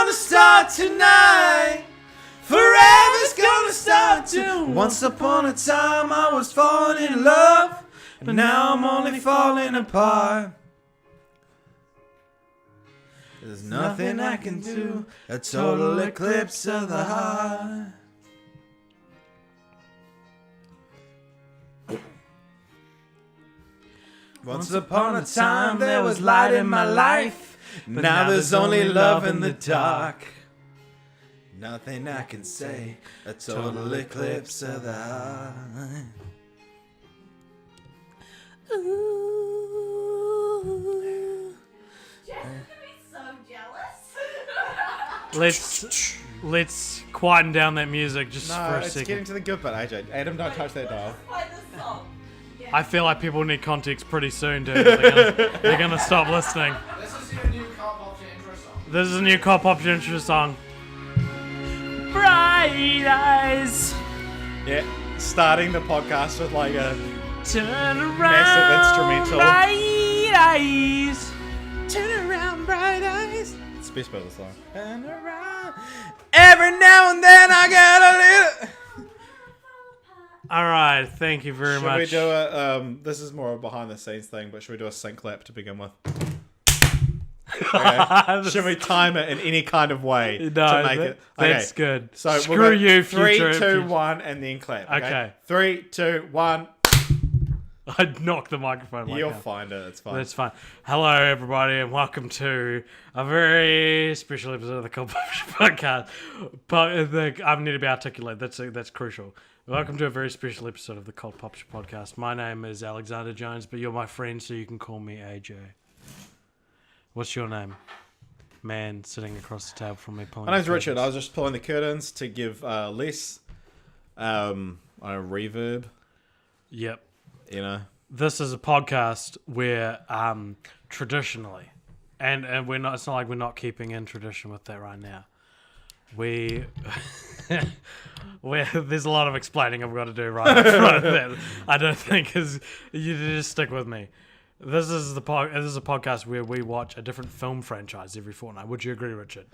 gonna start tonight. Forever's gonna start too. Once upon a time I was falling in love, but now I'm only falling apart. There's nothing I can do. A total eclipse of the heart. Once upon a time there was light in my life, but now there's only love in the dark. Nothing I can say, a total eclipse of the heart. Ooh. Jess is gonna be so jealous. Let's quieten down that music just for a it's second. getting to the good bit, AJ. Adam, don't touch that dial. Play the song. Yeah. I feel like people need context pretty soon, dude. They're gonna stop listening. This is your new Popture intro song. This is a new Popture intro song. Bright eyes, Yeah, starting the podcast with like a turn around. massive instrumental. Bright eyes. Turn around, bright eyes. It's the best part of the song. Turn around. Every now and then I get a little. All right, thank you very much. Should we do a? This is more a behind the scenes thing, but should we do a sync clap to begin with? Okay. Should we time it in any kind of way to make it? Okay. That's good. So Screw we'll go you, 3, future. 2, 1, and then clap. Okay. 3, 2, 1. I'd knock the microphone. You'll find it. It's fine. That's fine. Hello, everybody, and welcome to a very special episode of the Popture Podcast. But I need to be articulate. That's crucial. Welcome to a very special episode of the Popture Podcast. My name is Alexander Jones, but you're my friend, so you can call me AJ. What's your name? Man sitting across the table from me. My name's Richard. I was just pulling the curtains to give less reverb. Yep. You know. This is a podcast where traditionally, and we're not. It's not like we're not keeping in tradition with that right now. There's a lot of explaining I've got to do right up front. I don't think is you just stick with me. This is a podcast where we watch a different film franchise every fortnight. Would you agree, Richard?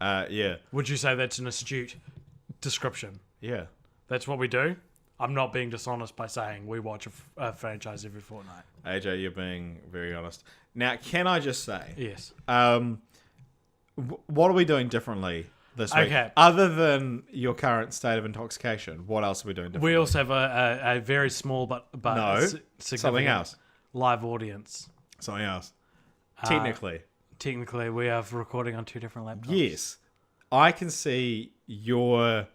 Yeah. Would you say that's an astute description? Yeah. That's what we do? I'm not being dishonest by saying we watch a franchise every fortnight. AJ, you're being very honest. Now, can I just say... Yes. What are we doing differently this week? Okay. Other than your current state of intoxication, what else are we doing differently? We also have a very small but No, significant something else. live audience. Something else. Technically. Technically, we are recording on two different laptops. Yes. I can see your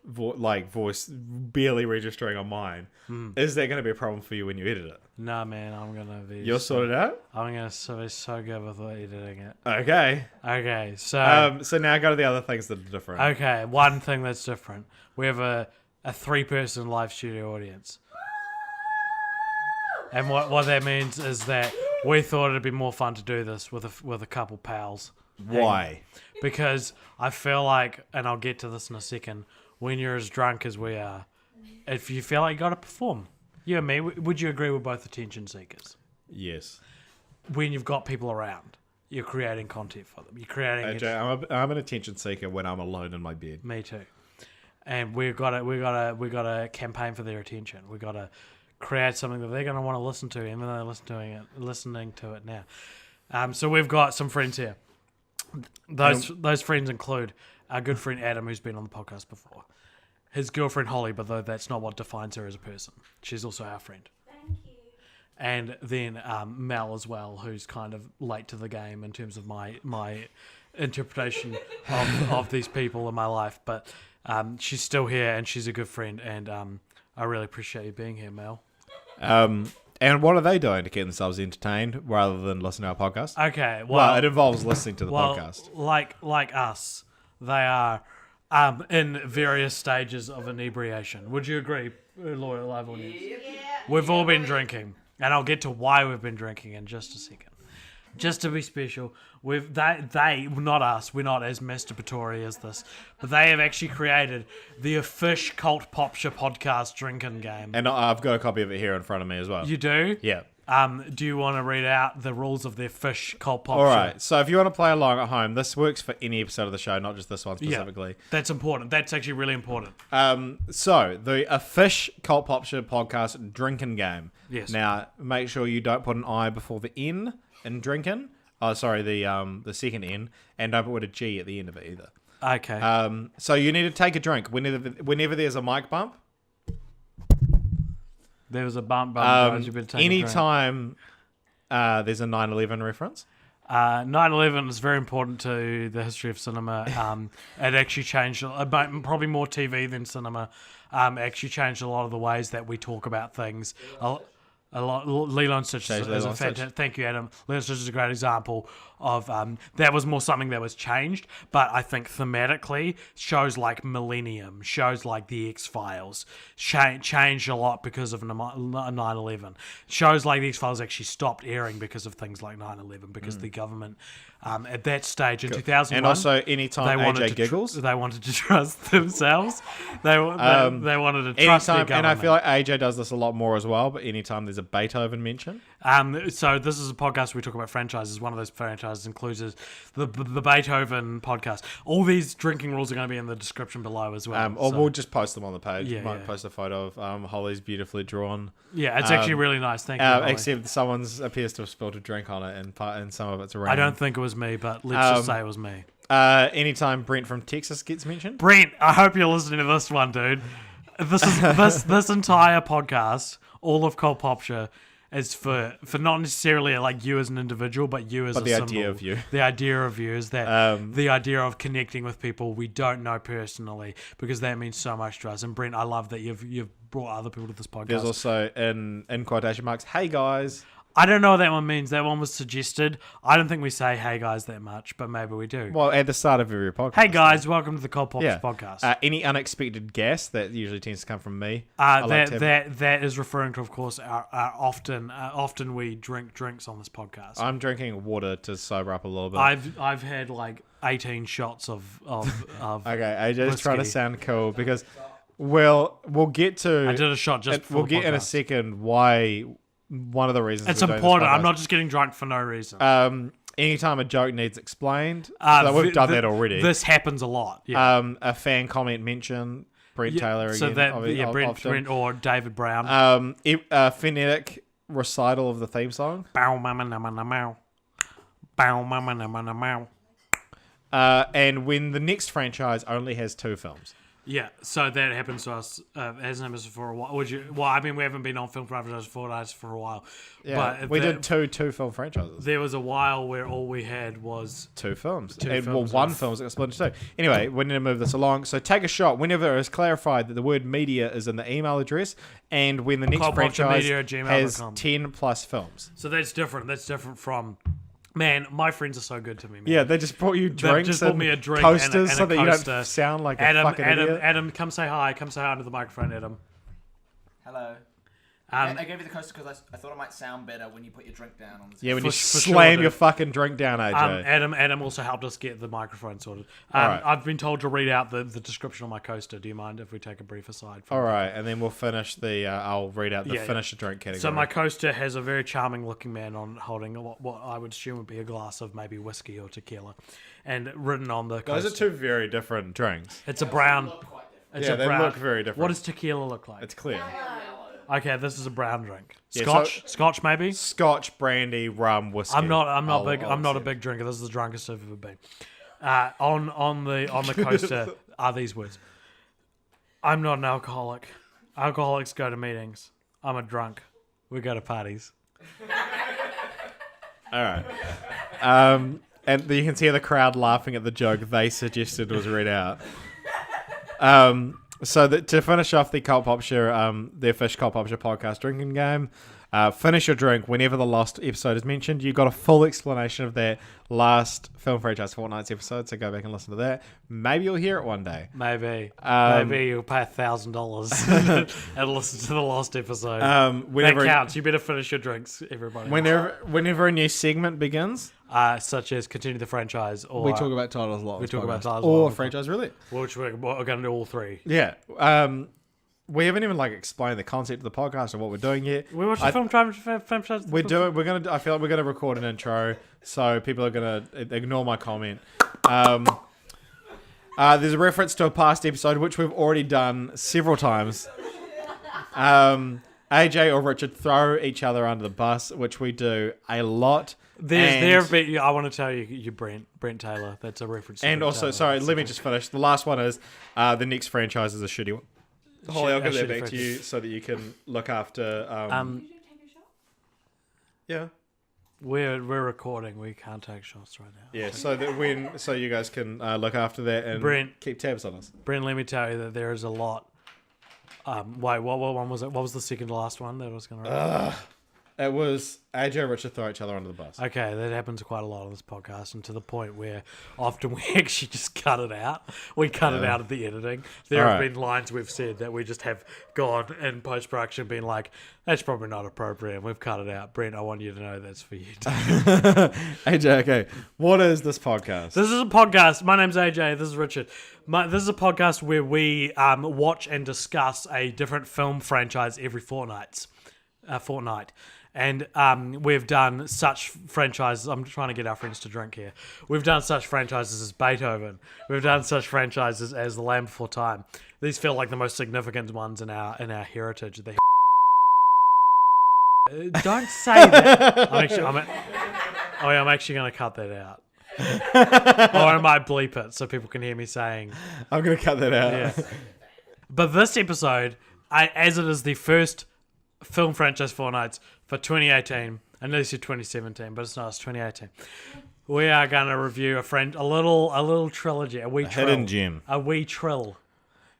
voice barely registering on mine. Is that going to be a problem for you when you edit it? Nah, man, I'm going to be... You're sorted out? I'm going to be so good with editing it. Okay. Okay, so... So now go to the other things that are different. Okay, one thing that's different. We have a 3-person live studio audience. And what that means is that we thought it'd be more fun to do this with a couple pals. Why? Because I feel like, and I'll get to this in a second, when you're as drunk as we are, if you feel like you got to perform, you and me, would you agree we're both attention seekers? Yes. When you've got people around, you're creating content for them. You're creating. AJ, I'm an attention seeker when I'm alone in my bed. Me too. And we got to campaign for their attention. We got to create something that they're going to want to listen to, even though they're listening to it now. So we've got some friends here. Those friends include our good friend Adam, who's been on the podcast before. His girlfriend Holly, but though that's not what defines her as a person. She's also our friend. Thank you. And then Mel as well, who's kind of late to the game in terms of my interpretation of these people in my life. But she's still here, and she's a good friend, and I really appreciate you being here, Mel. And what are they doing to keep themselves entertained rather than listen to our podcast? Okay, Well, it involves listening to the podcast. Like us, they are in various stages of inebriation. Would you agree, loyal live audience? Yeah. We've all been drinking, and I'll get to why we've been drinking in just a second. Just to be special, they not us, we're not as masturbatory as this, but they have actually created the official Popture podcast drinking game. And I've got a copy of it here in front of me as well. You do? Yeah. Do you want to read out the rules of their fish cult pop? All right. So if you want to play along at home, this works for any episode of the show, not just this one Yeah, specifically. that's important. That's actually really important. So a fish cult Popture podcast drinking game. Yes. Now make sure you don't put an I before the N in drinking. Oh, sorry, the second N, and don't put a G at the end of it either. Okay. So you need to take a drink whenever there's a mic bump. There was a bump. Guys, you better take a drink. Anytime there's a 9/11 reference. 9/11 is very important to the history of cinema. It actually changed, probably more TV than cinema. Actually changed a lot of the ways that we talk about things. A lot. Lilo and Stitch is a fantastic. Thank you, Adam. Lilo and Stitch is a great example of that was more something that was changed. But I think thematically, shows like Millennium, shows like The X-Files, changed a lot because of 9/11. Shows like The X-Files actually stopped airing because of things like 9/11 because the government at that stage in 2001, And also, anytime AJ giggles, they wanted to trust themselves. They wanted to trust their government. and I feel like AJ does this a lot more as well. But anytime there's a Beethoven mention, so this is a podcast where we talk about franchises. One of those franchises includes the Beethoven podcast. All these drinking rules are going to be in the description below as well. or we'll just post them on the page. Yeah, Might post a photo of Holly's beautifully drawn. Yeah, it's actually really nice. Thank you. Holly. Except someone's appears to have spilled a drink on it, and some of it's around. I don't think it was me, but let's just say it was me. Anytime Brent from Texas gets mentioned. Brent, I hope you're listening to this one, dude. This is this entire podcast, all of Cult Popture, is for not necessarily like you as an individual, but you as a the symbol. idea of you. The idea of you is that the idea of connecting with people we don't know personally, because that means so much to us. And Brent, I love that you've brought other people to this podcast. There's also in quotation marks, "Hey guys." I don't know what that one means. That one was suggested. I don't think we say "Hey guys" that much, but maybe we do. Well, at the start of every podcast. Hey guys, welcome to the Cult Popture podcast. Any unexpected gas that usually tends to come from me. That is referring to, of course, our often we drink drinks on this podcast. I'm drinking water to sober up a little bit. I've had like 18 shots of okay, AJ's whiskey. trying to sound cool because we'll get to. I did a shot just before we'll the get in a podcast. second why one of the reasons It's we're doing important. this I'm not just getting drunk for no reason. anytime a joke needs explained, so we've done that already. This happens a lot. Yeah. A fan comment mention. Brent Taylor again. So that often. Brent or David Brown. Phonetic recital of the theme song. Bow mama nama nama. Bow mama nama nama. And when the next franchise only has 2 films. Yeah, so that happens to us. Hasn't happened for a while. I mean, we haven't been on Film for Advertisers Fortnights for a while. Yeah, but we did two film franchises. There was a while where all we had was 2 films. films. One film that got split into 2. Anyway, we need to move this along. So take a shot whenever it is clarified that the word media is in the email address and when the next franchise has 10 plus films. So that's different. That's different from... Man, my friends are so good to me, man. Yeah, they just brought you drinks just brought me a drink coasters and so a that you coaster. don't sound like a fucking idiot. Adam, come say hi. Come say hi under the microphone, Adam. Hello. I gave you the coaster because I thought it might sound better when you put your drink down on the Yeah, when you for slam sure, your fucking drink down, AJ. Adam also helped us get the microphone sorted. Right. I've been told to read out the description on my coaster. Do you mind if we take a brief aside? All right, and then we'll finish the... I'll read out the finish a drink category. So my coaster has a very charming looking man on holding what I would assume would be a glass of maybe whiskey or tequila. And written on the coaster... Those are 2 very different drinks. It's a brown... It's Yeah, a they brown, look very different. What does tequila look like? It's clear. Okay, this is a brown drink. Yeah, Scotch? Scotch maybe? Scotch, brandy, rum, whiskey. I'm not big. I'll I'm not a accept. big drinker. This is the drunkest I've ever been. On the coaster are these words. I'm not an alcoholic. Alcoholics go to meetings. I'm a drunk. We go to parties. All right. And you can see the crowd laughing at the joke they suggested was read out. So to finish off the Cult Popture, the official Cult Popture podcast drinking game, finish your drink whenever the last episode is mentioned. You got a full explanation of that last Film Franchise Fortnights episode, so go back and listen to that. Maybe you'll hear it one day. Maybe you'll pay $1,000 and listen to the last episode. That counts. You better finish your drinks, everybody. Whenever a new segment begins, such as continue the franchise, or we talk about titles a lot. We talk about titles or a lot. franchise roulette, which we're going to do all 3. Yeah. we haven't even explained the concept of the podcast or what we're doing yet. We watched the film shows. I feel like we're gonna record an intro, so people are gonna ignore my comment. There's a reference to a past episode which we've already done several times. AJ or Richard throw each other under the bus, which we do a lot. I want to tell you, Brent Taylor. That's a reference. To and Brent also, Taylor. sorry, let me just finish. The last one is the next franchise is a shitty one. Holly, I'll give that back to you so that you can look after. Yeah, we're recording. We can't take shots right now. Yeah, so you guys can look after that and keep tabs on us. Brent, let me tell you that there is a lot. Wait, what one was it? What was the second to last one that I was going to? It was AJ and Richard throw each other under the bus. Okay, that happens quite a lot on this podcast, and to the point where often we actually just cut it out. We cut it out of the editing. There have been lines we've said that we just have gone in post-production being like, that's probably not appropriate, and we've cut it out. Brent, I want you to know that's for you too. AJ, okay. What is this podcast? This is a podcast. My name's AJ. This is Richard. This is a podcast where we watch and discuss a different film franchise every fortnight. And we've done such franchises. I'm trying to get our friends to drink here. We've done such franchises as Beethoven. We've done such franchises as The Land Before Time. These feel like the most significant ones in our heritage. Don't say that. I'm actually going to cut that out. Or I might bleep it so people can hear me saying. I'm going to cut that out. Yeah. But this episode, as it is the first film franchise Fortnights for 2018, I know you said 2017, but it's not. It's 2018. We are going to review a little trilogy, a wee trill, hidden gem, a wee trill,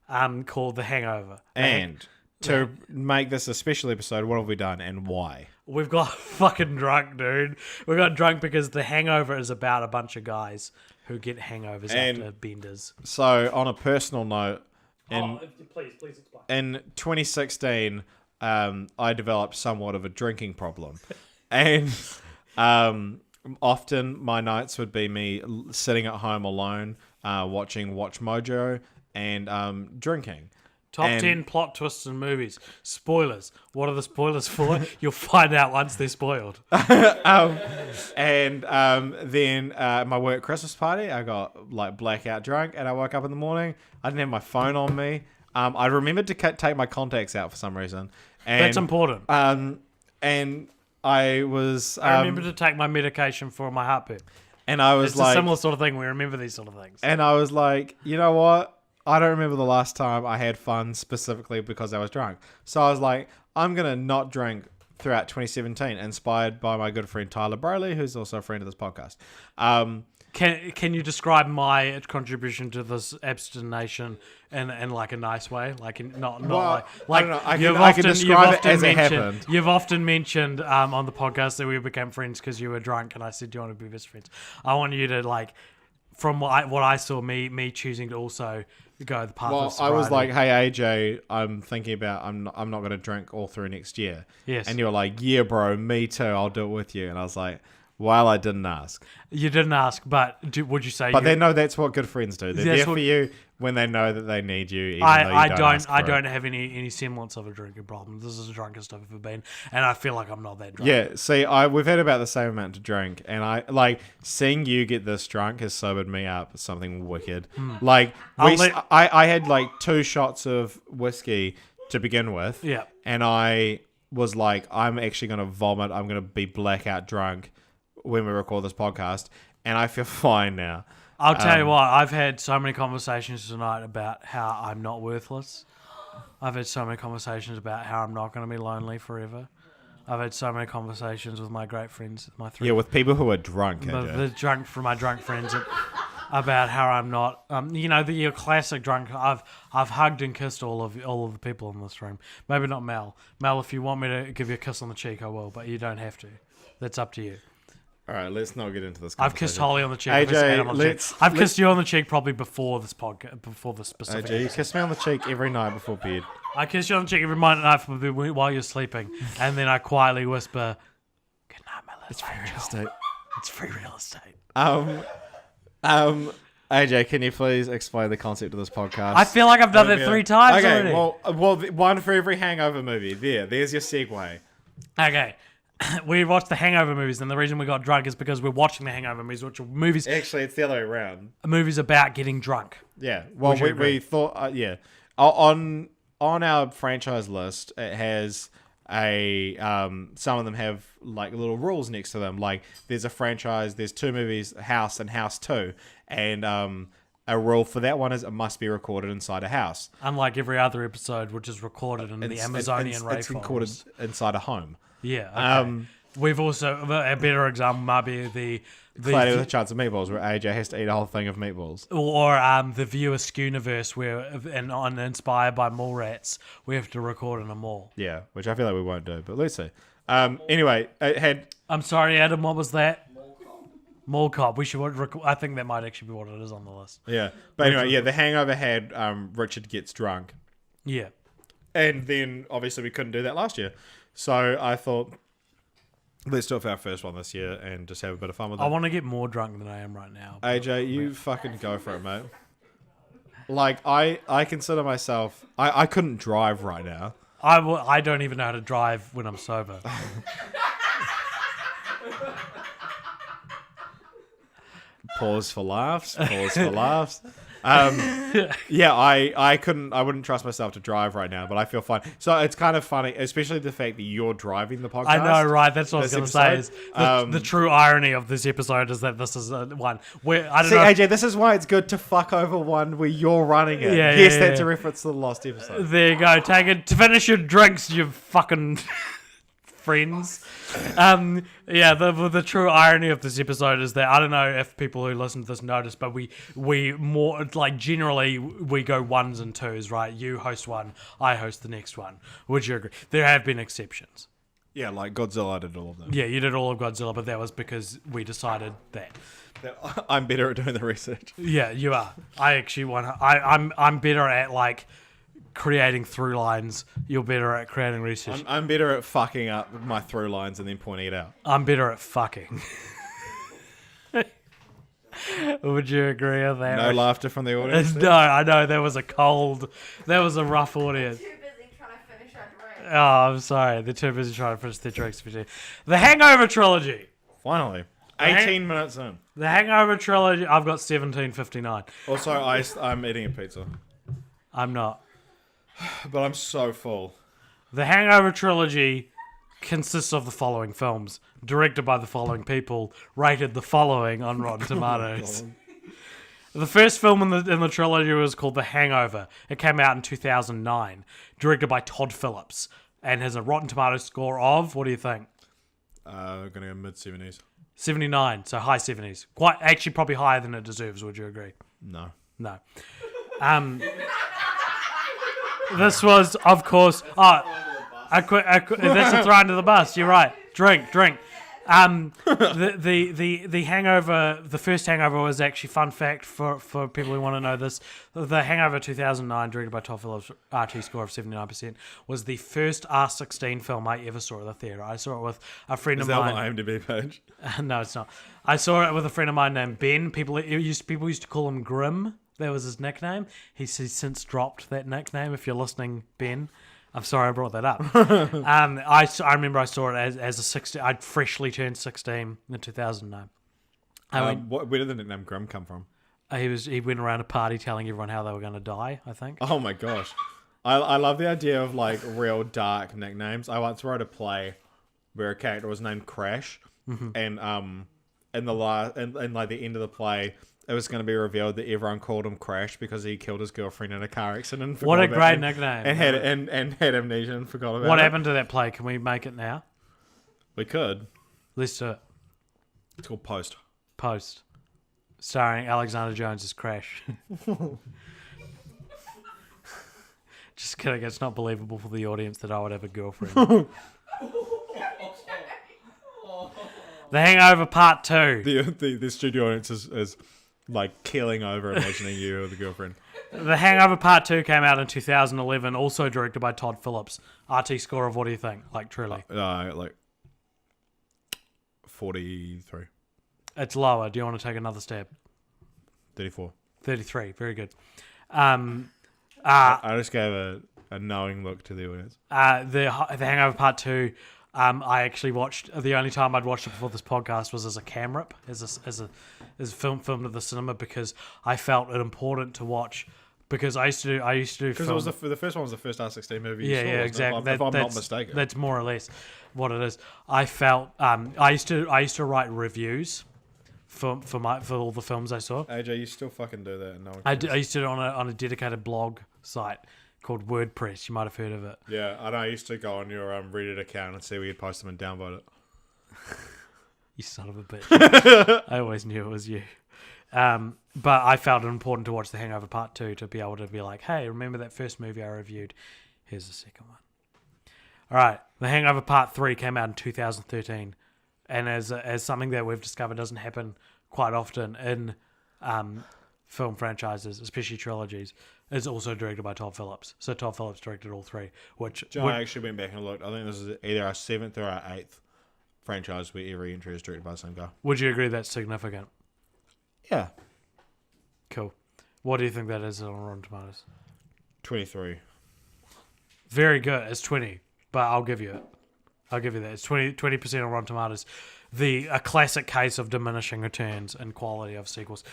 called The Hangover. And to make this a special episode, what have we done and why? We've got fucking drunk, dude. We got drunk because The Hangover is about a bunch of guys who get hangovers after benders. So, on a personal note, please explain. In 2016. I developed somewhat of a drinking problem. And often my nights would be me sitting at home alone, watching Watch Mojo and drinking. Top 10 plot twists in movies. Spoilers. What are the spoilers for? You'll find out once they're spoiled. Then my work Christmas party, I got blackout drunk and I woke up in the morning. I didn't have my phone on me. I remembered to take my contacts out for some reason. And, that's important. And I was... I remember to take my medication for my heartbeat. And I was it's a similar sort of thing. We remember these sort of things. And I was like, you know what? I don't remember the last time I had fun specifically because I was drunk. So I was like, I'm going to not drink throughout 2017, inspired by my good friend Tyler Broley, who's also a friend of this podcast. Can you describe my contribution to this abstination in a nice way? I don't know. I can describe it as it happened. You've often mentioned on the podcast that we became friends because you were drunk, and I said, "Do you want to be best friends?" I want you to from what I saw, me choosing to also go the path of sobriety. I was like, "Hey AJ, I'm thinking about I'm not going to drink all through next year." Yes, and you were like, "Yeah, bro, me too. I'll do it with you." And I was like, "Well, I didn't ask." You didn't ask, but would you say? But they know that's what good friends do. They're there for you when they know that they need you. Even though I don't have any semblance of a drinking problem. This is the drunkest I've ever been, and I feel like I'm not that drunk. Yeah, see, we've had about the same amount to drink, and I seeing you get this drunk has sobered me up. It's something wicked. I had 2 shots of whiskey to begin with. Yeah, and I was like, I'm actually going to vomit. I'm going to be blackout drunk when we record this podcast, and I feel fine now. I'll tell you what, I've had so many conversations tonight about how I'm not worthless. I've had so many conversations about how I'm not going to be lonely forever. I've had so many conversations with my great friends, with people who are drunk. My drunk friends about how I'm not, your classic drunk. I've hugged and kissed all of the people in this room. Maybe not Mel. Mel, if you want me to give you a kiss on the cheek, I will, but you don't have to. That's up to you. All right, let's not get into this. I've kissed Holly on the cheek. AJ, I've kissed you on the cheek probably before this podcast, before the specific. AJ, you kiss me on the cheek every night before bed. I kiss you on the cheek every night while you're sleeping, and then I quietly whisper, "Good night, my little angel." It's free real estate. It's free real estate. AJ, can you please explain the concept of this podcast? I feel like I've done that 3 times okay, already. well, one for every Hangover movie. There's your segue. Okay. We watched the Hangover movies, and the reason we got drunk is because we're watching the Hangover movies, which are movies Actually, it's the other way around. movies about getting drunk. Yeah. Well, Would you agree? we thought, on our franchise list, it has some of them have like little rules next to them. Like there's a franchise, there's 2 movies, House and House 2, and a rule for that one is it must be recorded inside a house. Unlike every other episode, which is recorded in the Amazonian rainforest. It's recorded inside a home. Yeah. Okay. We've also a better example might be the Cloudy with a Chance of Meatballs, where AJ has to eat a whole thing of meatballs. Or the Viewer Schooniverse, where and inspired by mall rats, we have to record in a mall. Yeah, which I feel like we won't do, but let's see. Anyway, it had. I'm sorry, Adam. What was that? Mall Cop. We should. I think that might actually be what it is on the list. Yeah, but anyway, The Hangover had Richard Gets Drunk. Yeah. And then obviously we couldn't do that last year, so I thought, let's do it for our first one this year and just have a bit of fun with it. I want to get more drunk than I am right now. AJ, you fucking go for it, mate. Like, I consider myself... I couldn't drive right now. I don't even know how to drive when I'm sober. Pause for laughs. Pause for laughs. Yeah, I wouldn't trust myself to drive right now, but I feel fine. So it's kind of funny, especially the fact that you're driving the podcast. I know, right? That's what I was going to say. Is the episode. true irony of this episode is that this is one where I don't See, know. AJ, this is why it's good to fuck over one where you're running it. Yeah, Yes, yeah, that's yeah. a reference to the last episode. There you go. Take it to finish your drinks, you fucking friends. Yeah, the true irony of this episode is that I don't know if people who listen to this notice, but we more like generally we go 1s and 2s, right? You host one, I host the next one. Would you agree? There have been exceptions. Yeah, like Godzilla did all of them. Yeah, you did all of Godzilla, but that was because we decided that. I'm better at doing the research. Yeah, you are. I actually want. I'm better at like creating through lines. You're better at creating research. I'm better at fucking up my through lines and then pointing it out. I'm better at fucking. Would you agree with that? No laughter from the audience. No, I know that was a rough audience. Too busy trying to finish our drink. Oh, I'm sorry. They're too busy trying to finish their drinks. The Hangover Trilogy. Finally. 18 minutes in. The Hangover Trilogy. I've got 17:59. Also, I'm eating a pizza. I'm not. But I'm so full. The Hangover Trilogy consists of the following films, directed by the following people, rated the following on Rotten Tomatoes. The first film in the trilogy was called The Hangover. It came out in 2009, directed by Todd Phillips, and has a Rotten Tomatoes score of, what do you think? Gonna go mid-70s. 79, so high 70s. Actually, probably higher than it deserves, would you agree? No. No. This was, of course... that's a throw under the bus. You're right. Drink. The Hangover, the first Hangover was actually, fun fact for people who want to know this, the Hangover 2009, directed by Todd Phillips, RT score of 79%, was the first R16 film I ever saw at the theatre. I saw it with a friend of mine. Is that on my IMDb page? No, it's not. I saw it with a friend of mine named Ben. People used to call him Grim. That was his nickname. He's since dropped that nickname. If you're listening, Ben, I'm sorry I brought that up. I remember I saw it as a 16. I'd freshly turned 16 in 2009. Where did the nickname Grim come from? He went around a party telling everyone how they were going to die, I think. Oh my gosh. I love the idea of like real dark nicknames. I once wrote a play where a character was named Crash, and in like the end of the play, it was going to be revealed that everyone called him Crash because he killed his girlfriend in a car accident. What a great nickname! And had amnesia and forgot about it. What happened to that play? Can we make it now? We could. Let's do it. It's called Post. Post, starring Alexander Jones as Crash. Just kidding. It's not believable for the audience that I would have a girlfriend. The Hangover Part 2. The studio audience is like keeling over imagining you with a girlfriend. The Hangover Part 2 came out in 2011, also directed by Todd Phillips. RT score of, what do you think? Like, truly. Like 43. It's lower. Do you want to take another stab? 34. 33. Very good. I just gave a knowing look to the audience. The Hangover Part 2, I actually watched. The only time I'd watched it before this podcast was as a cam rip, as a filmed at the cinema, because I felt it important to watch. Because I used to do Because it was the first one was the first R16 movie. Yeah, you saw, yeah, wasn't it? exactly. If I'm not mistaken. That's more or less what it is. I felt I used to write reviews for all the films I saw. AJ, you still fucking do that. No one I cares. used to do it on a dedicated blog site called WordPress. You might have heard of it. Yeah, I know. I used to go on your Reddit account and see where you'd post them and downvote it. You son of a bitch. I always knew it was you. But I felt it important to watch The Hangover Part 2 to be able to be like, hey, remember that first movie I reviewed? Here's the second one. All right, The Hangover Part 3 came out in 2013. And as something that we've discovered doesn't happen quite often in film franchises, especially trilogies, is also directed by Todd Phillips. So Todd Phillips directed all three. I actually went back and looked. I think this is either our 7th or our 8th franchise where every entry is directed by the same guy. Would you agree that's significant? Yeah. Cool. What do you think that is on Rotten Tomatoes? 23. Very good. It's 20, but I'll give you it. I'll give you that. It's 20% on Rotten Tomatoes. A classic case of diminishing returns and quality of sequels.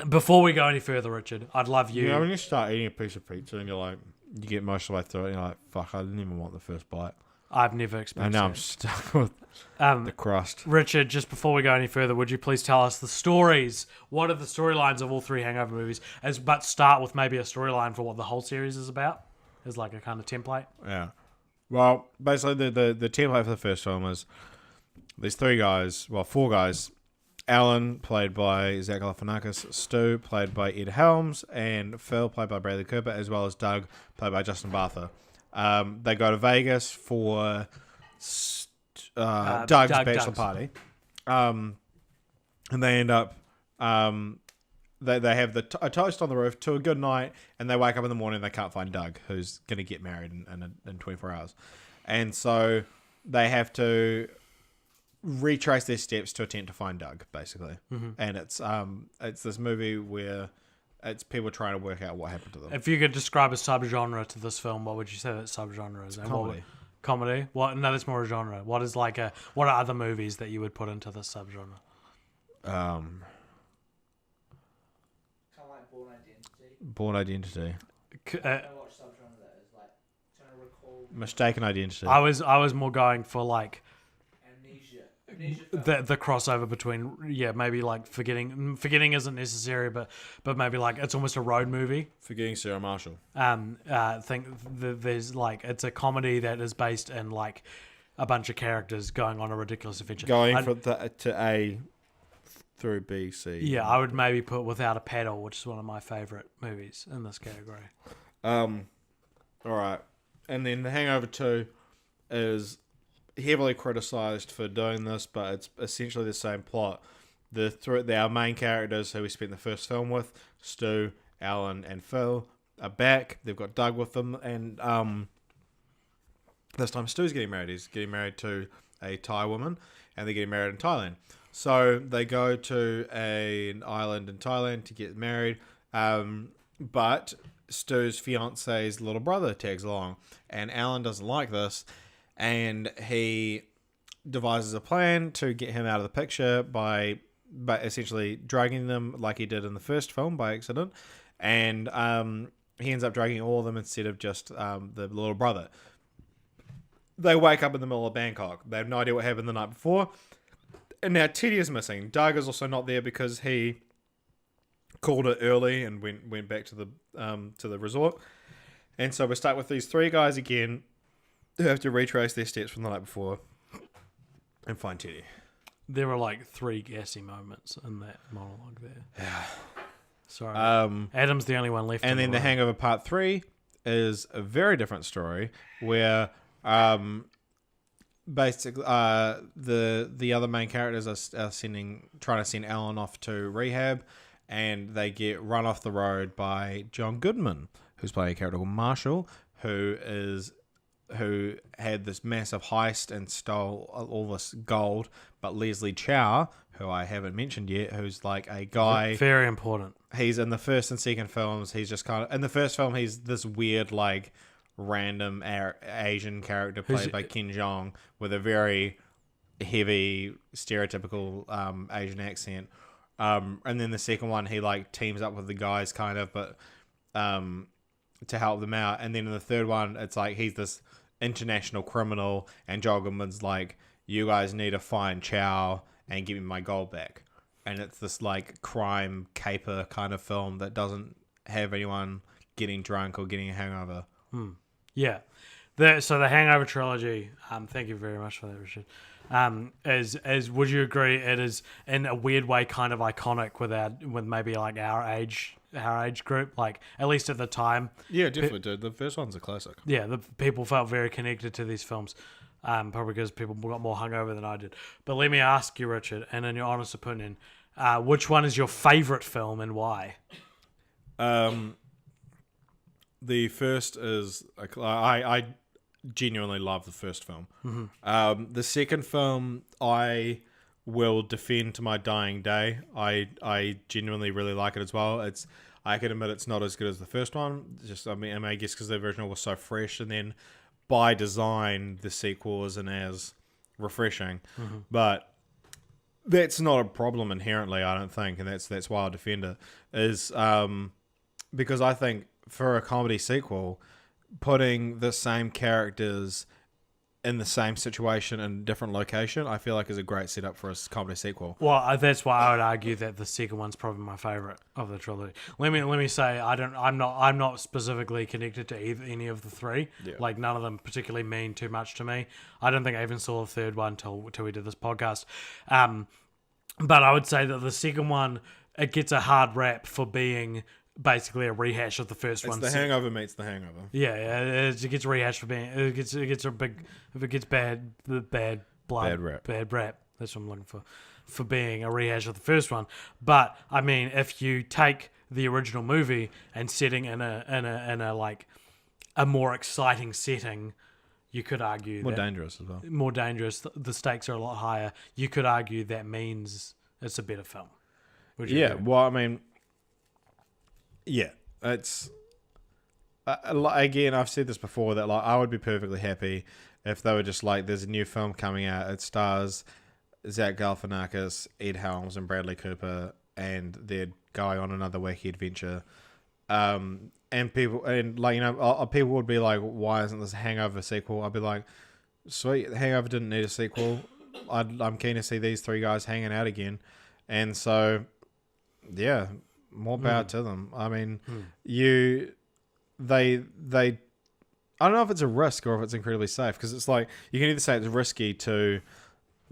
Before we go any further, Richard, I'd love you. You know, when you start eating a piece of pizza and you're like, you get most of the way through it and you're like, fuck, I didn't even want the first bite. I've never And experienced now that. I'm stuck with the crust. Richard, just before we go any further, would you please tell us the stories? What are the storylines of all three Hangover movies? But start with maybe a storyline for what the whole series is about, as like a kind of template. Yeah. Well, basically, the template for the first film is these four guys. Alan, played by Zach Galifianakis, Stu, played by Ed Helms, and Phil, played by Bradley Cooper, as well as Doug, played by Justin Bartha. They go to Vegas for Doug's bachelor party, and they end up they have a toast on the roof to a good night, and they wake up in the morning and they can't find Doug, who's going to get married in 24 hours, and so they have to retrace their steps to attempt to find Doug, basically. Mm-hmm. And it's this movie where it's people trying to work out what happened to them. If you could describe a subgenre to this film, what would you say that subgenre is? Comedy. Comedy? What? No, that's more a genre. What are other movies that you would put into this subgenre? Kind of like Born Identity. Born Identity. I don't know what subgenre that is. Like, trying to recall. Mistaken Identity. I was more going for like Amnesia. the crossover between maybe like forgetting isn't necessary, but maybe like it's almost a road movie. Forgetting Sarah Marshall. There's like it's a comedy that is based in like a bunch of characters going on a ridiculous adventure. To A through B, C. Yeah, I would maybe put Without a Paddle, which is one of my favorite movies in this category. All right, and then The Hangover 2 is heavily criticized for doing this, but it's essentially the same plot. Our main characters who we spent the first film with, Stu, Alan, and Phil, are back. They've got Doug with them, and this time Stu's getting married. He's getting married to a Thai woman, and they're getting married in Thailand. So they go to an island in Thailand to get married, but Stu's fiance's little brother tags along, and Alan doesn't like this, and he devises a plan to get him out of the picture by essentially dragging them like he did in the first film by accident, and he ends up dragging all of them instead of just the little brother. They wake up in the middle of Bangkok. They have no idea what happened the night before, and now Teddy is missing. Doug is also not there because he called it early and went back to the resort, and so we're stuck with these three guys again who have to retrace their steps from the night before and find Teddy. There were like 3 gassy moments in that monologue there. Yeah. Sorry. Adam's the only one left. And then The Hangover Part 3 is a very different story where basically the other main characters are trying to send Alan off to rehab, and they get run off the road by John Goodman, who's playing a character called Marshall, who had this massive heist and stole all this gold, but Leslie Chow, who I haven't mentioned yet, who's like a guy... Very important. he's in the first and second films. He's just kind of in the first film. He's this weird like random Asian character played by Ken Jeong with a very heavy stereotypical Asian accent. And then the second one, he like teams up with the guys kind of, but to help them out. And then in the third one, it's like he's this international criminal, and Joel Goodman's like, you guys need to find Chow and give me my gold back. And it's this like crime caper kind of film that doesn't have anyone getting drunk or getting a hangover. Yeah. So the Hangover trilogy, thank you very much for that, Richard, is would you agree it is in a weird way kind of iconic with maybe like our age group, like at least at the time. Yeah, definitely did. The first one's a classic. Yeah, the people felt very connected to these films, probably because people got more hungover than I did. But let me ask you, Richard, and in your honest opinion, which one is your favourite film and why? The first is I genuinely love the first film. Mm-hmm. The second film I will defend to my dying day. I genuinely really like it as well. I can admit it's not as good as the first one. I guess because the original was so fresh, and then by design the sequel isn't as refreshing. Mm-hmm. But that's not a problem inherently, I don't think, and that's why I defend it. Is because I think for a comedy sequel, putting the same characters in the same situation in a different location, I feel like is a great setup for a comedy sequel. Well, that's why I would argue that the second one's probably my favorite of the trilogy. Let me say I'm not specifically connected to any of the three. Yeah. Like none of them particularly mean too much to me. I don't think I even saw the third one till we did this podcast. But I would say that the second one, it gets a hard rap for being basically a rehash of the first one. It's the Hangover meets the Hangover. Yeah, it gets rehashed for being. It gets a big. If it gets bad blood, bad rap. That's what I'm looking for being a rehash of the first one. But I mean, if you take the original movie and setting in a like a more exciting setting, you could argue more dangerous as well. More dangerous. The stakes are a lot higher. You could argue that means it's a better film. Yeah. Agree? Well, I mean. Yeah, it's again. I've said this before that like I would be perfectly happy if they were just like, there's a new film coming out. It stars Zach Galifianakis, Ed Helms, and Bradley Cooper, and they're going on another wacky adventure. And people people would be like, why isn't this Hangover sequel? I'd be like, sweet, Hangover didn't need a sequel. I'm keen to see these three guys hanging out again, and so yeah. More power to them. I mean, they. I don't know if it's a risk or if it's incredibly safe, because it's like you can either say it's risky to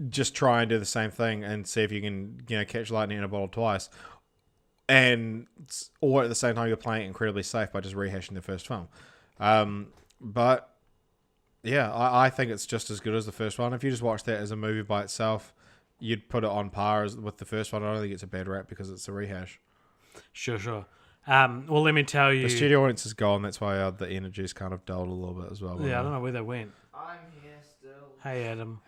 just try and do the same thing and see if you can, catch lightning in a bottle twice, or at the same time you're playing it incredibly safe by just rehashing the first film. But yeah, I think it's just as good as the first one. If you just watch that as a movie by itself, you'd put it on par with the first one. I don't think it's a bad rap because it's a rehash. Sure. Well, let me tell you. The studio audience is gone. That's why the energy's kind of dulled a little bit as well. Yeah, I don't know where they went. I'm here still. Hey, Adam.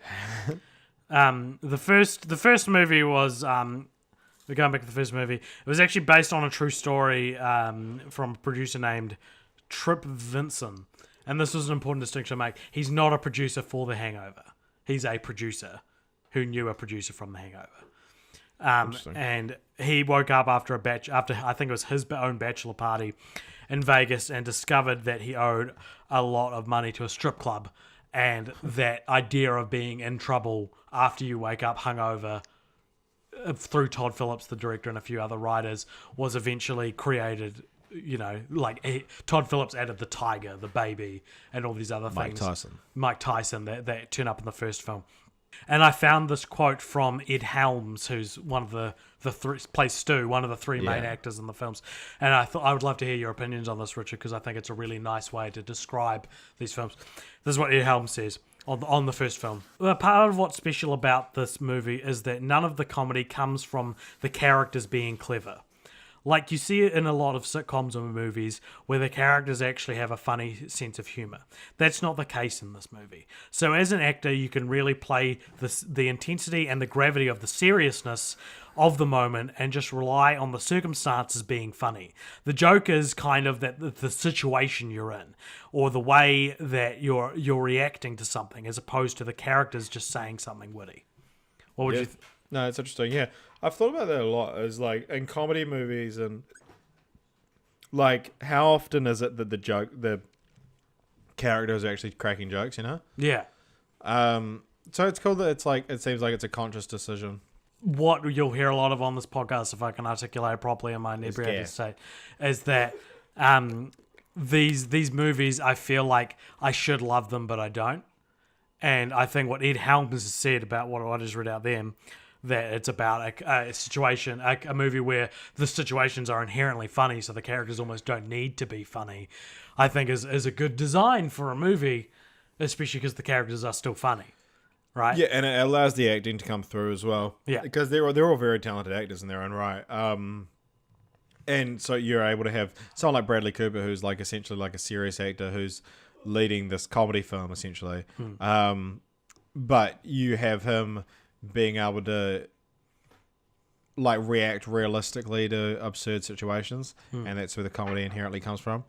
The first movie was we're going back to the first movie. It was actually based on a true story from a producer named Trip Vinson, and this was an important distinction to make. He's not a producer for The Hangover. He's a producer who knew a producer from The Hangover. And he woke up after I think it was his own bachelor party in Vegas, and discovered that he owed a lot of money to a strip club, and that idea of being in trouble after you wake up hungover through Todd Phillips, the director, and a few other writers, was eventually created. Todd Phillips added the tiger, the baby, and all these other things. Mike Tyson that turn up in the first film. And I found this quote from Ed Helms, who's one of the plays Stu, one of the three main actors in the films. And I thought I would love to hear your opinions on this, Richard, because I think it's a really nice way to describe these films. This is what Ed Helms says on the first film. Well, part of what's special about this movie is that none of the comedy comes from the characters being clever. Like you see it in a lot of sitcoms or movies where the characters actually have a funny sense of humor. That's not the case in this movie. So as an actor, you can really play the intensity and the gravity of the seriousness of the moment and just rely on the circumstances being funny. The joke is kind of that the situation you're in, or the way that you're reacting to something, as opposed to the characters just saying something witty. What would you? No, it's interesting. Yeah, I've thought about that a lot. Is like in comedy movies and like how often is it that the character is actually cracking jokes? You know? Yeah. So it's cool that it's like it seems like it's a conscious decision. What you'll hear a lot of on this podcast, if I can articulate it properly in my inebriated state, is that these movies, I feel like I should love them, but I don't. And I think what Ed Helms has said about what I just read out then, that it's about a situation, a movie where the situations are inherently funny, so the characters almost don't need to be funny, I think is a good design for a movie, especially because the characters are still funny. Right. Yeah, and it allows the acting to come through as well. Yeah, because they're all very talented actors in their own right. And so you're able to have someone like Bradley Cooper, who's like essentially like a serious actor who's leading this comedy film essentially. But you have him being able to like react realistically to absurd situations, and that's where the comedy inherently comes from.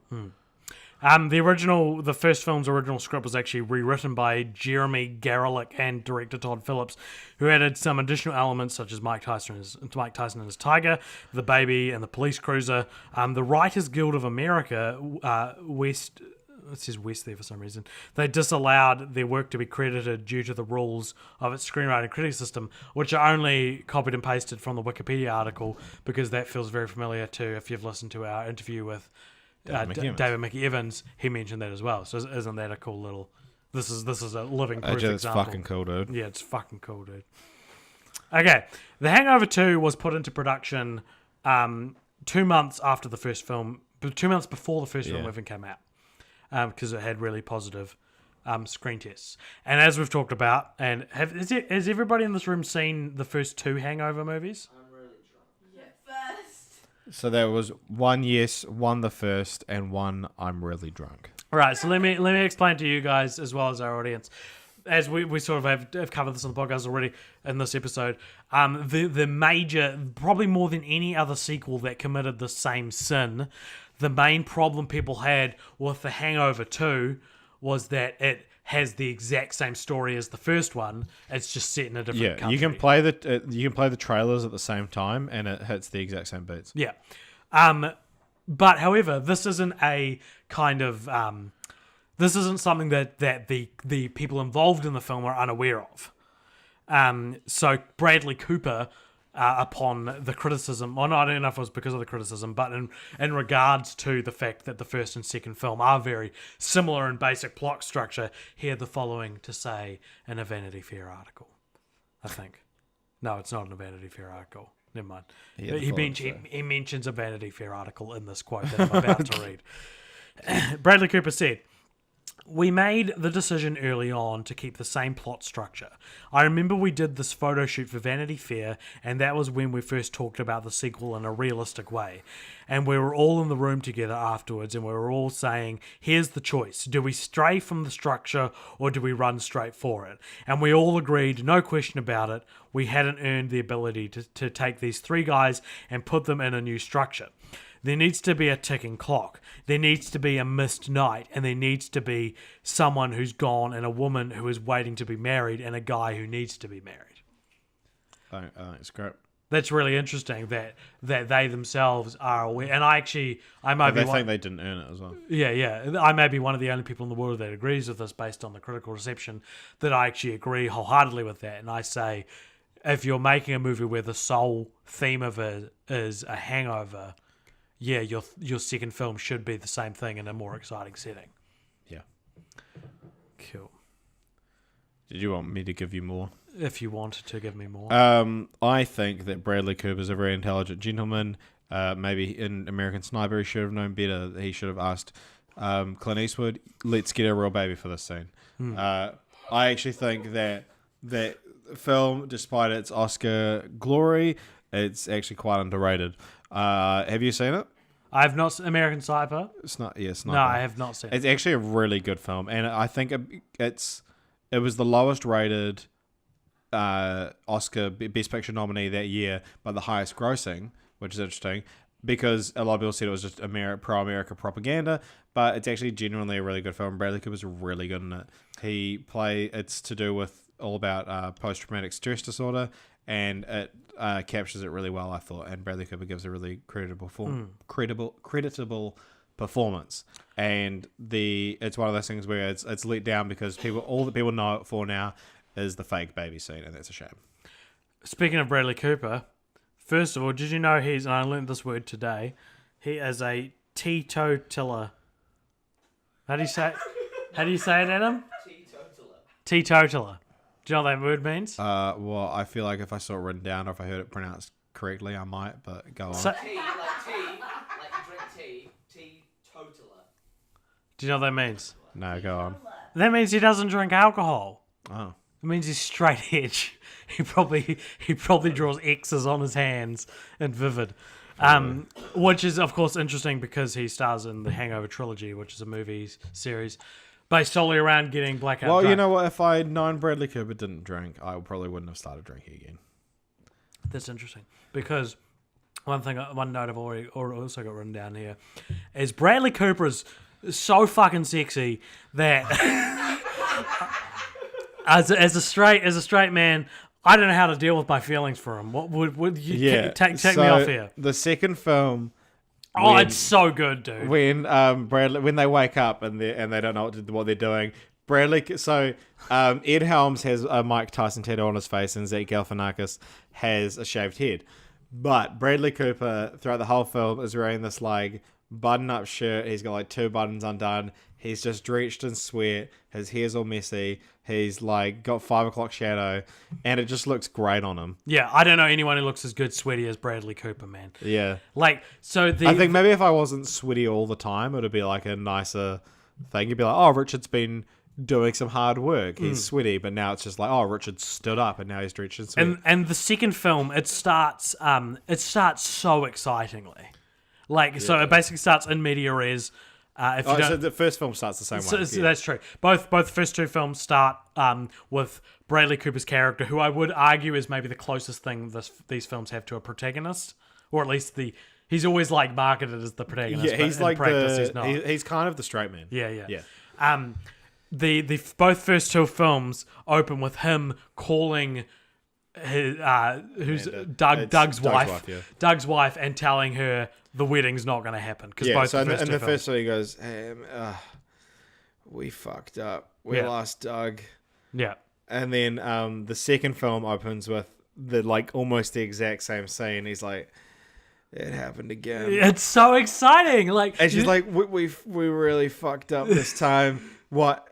The first film's original script was actually rewritten by Jeremy Garlick and director Todd Phillips, who added some additional elements such as Mike Tyson and his tiger, the baby, and the police cruiser. The Writers Guild of America, West. It says West there for some reason. They disallowed their work to be credited due to the rules of its screenwriting critic system, which are only copied and pasted from the Wikipedia article because that feels very familiar to if you've listened to our interview with David Mickey Evans. He mentioned that as well. So isn't that a cool little? This is a living proof example. It's fucking cool, dude. Yeah, it's fucking cool, dude. Okay, The Hangover 2 was put into production 2 months after the first film, 2 months before the first film even came out, because it had really positive screen tests. And as we've talked about, and has everybody in this room seen the first 2 Hangover movies? So there was 1 yes, 1 the first, and 1 I'm really drunk. All right, so let me explain to you guys as well as our audience, as we sort of have covered this on the podcast already in this episode. The major, probably more than any other sequel that committed the same sin, the main problem people had with The Hangover 2 was that it has the exact same story as the first one. It's just set in a different country. You can play the trailers at the same time, and it hits the exact same beats. Yeah, but however, this isn't a kind of this isn't something that the people involved in the film are unaware of. So Bradley Cooper, upon the criticism, well, I don't know if it was because of the criticism, but in regards to the fact that the first and second film are very similar in basic plot structure, he had the following to say in a Vanity Fair article, I think. No, it's not in a Vanity Fair article. Never mind. He mentions a Vanity Fair article in this quote that I'm about to read. Bradley Cooper said, "We made the decision early on to keep the same plot structure. I remember we did this photo shoot for Vanity Fair, and that was when we first talked about the sequel in a realistic way. And we were all in the room together afterwards, and we were all saying, here's the choice. Do we stray from the structure, or do we run straight for it? And we all agreed, no question about it, we hadn't earned the ability to take these 3 guys and put them in a new structure. There needs to be a ticking clock. There needs to be a missed night, and there needs to be someone who's gone and a woman who is waiting to be married and a guy who needs to be married." I think it's great. That's really interesting that they themselves are aware. And I might be think they didn't earn it as well. Yeah. I may be one of the only people in the world that agrees with this based on the critical reception, that I actually agree wholeheartedly with that. And I say, if you're making a movie where the sole theme of it is a hangover, yeah, your second film should be the same thing in a more exciting setting. Yeah. Cool. Did you want me to give you more? If you wanted to give me more. I think that Bradley Cooper is a very intelligent gentleman. Maybe in American Sniper he should have known better. He should have asked Clint Eastwood, let's get a real baby for this scene. I actually think that film, despite its Oscar glory, it's actually quite underrated. Have you seen it? I have not. American Sniper? Sniper. No, I have not seen it. It's actually a really good film, and I think it was the lowest rated Oscar Best Picture nominee that year, but the highest grossing, which is interesting because a lot of people said it was just pro-America propaganda, but it's actually genuinely a really good film. Bradley Cooper's really good in it. It's to do with all about post-traumatic stress disorder, and it captures it really well, I thought. And Bradley Cooper gives a really creditable performance. And it's one of those things where it's let down because all that people know it for now is the fake baby scene, and that's a shame. Speaking of Bradley Cooper, first of all, did you know and I learned this word today, he is a teetotaler. How do you say it, Adam? Teetotaler. Do you know what that word means? Well, I feel like if I saw it written down or if I heard it pronounced correctly, I might, but go on. Tea, like you drink tea, teetotaler. Do you know what that means? No, go on. That means he doesn't drink alcohol. Oh. It means he's straight edge. He probably draws X's on his hands and vivid. Which is, of course, interesting because he stars in the Hangover Trilogy, which is a movie series based solely around getting blackout Well, drunk. you know what? If I had known Bradley Cooper didn't drink, I probably wouldn't have started drinking again. That's interesting because one note I've also got written down here is Bradley Cooper is so fucking sexy that as a straight man, I don't know how to deal with my feelings for him. What would you take me off here? The second film. It's so good, dude. When when they wake up and they don't know what they're doing, Ed Helms has a Mike Tyson tattoo on his face, and Zach Galifianakis has a shaved head. But Bradley Cooper throughout the whole film is wearing this like button-up shirt. He's got like 2 buttons undone. He's just drenched in sweat. His hair's all messy. He's like got 5 o'clock shadow, and it just looks great on him. Yeah, I don't know anyone who looks as good sweaty as Bradley Cooper, man. Yeah. I think maybe if I wasn't sweaty all the time, it would be like a nicer thing. You'd be like, oh, Richard's been doing some hard work. He's sweaty, but now it's just like, oh, Richard stood up and now he's drenched in sweat. And the second film, it starts so excitingly. So it basically starts in media res. So the first film starts the same way. So that's true. Both the first 2 films start with Bradley Cooper's character, who I would argue is maybe the closest thing these films have to a protagonist, or at least he's always like marketed as the protagonist. Yeah, he's but in like practice, he's not. He's kind of the straight man. Yeah. The both first 2 films open with him calling Doug's wife, yeah. Doug's wife, and telling her the wedding's not going to happen because the first one he goes, hey, we fucked up. We lost Doug. Yeah. And then the second film opens with the like almost the exact same scene. He's like, it happened again. It's so exciting. And she's like, we really fucked up this time. What?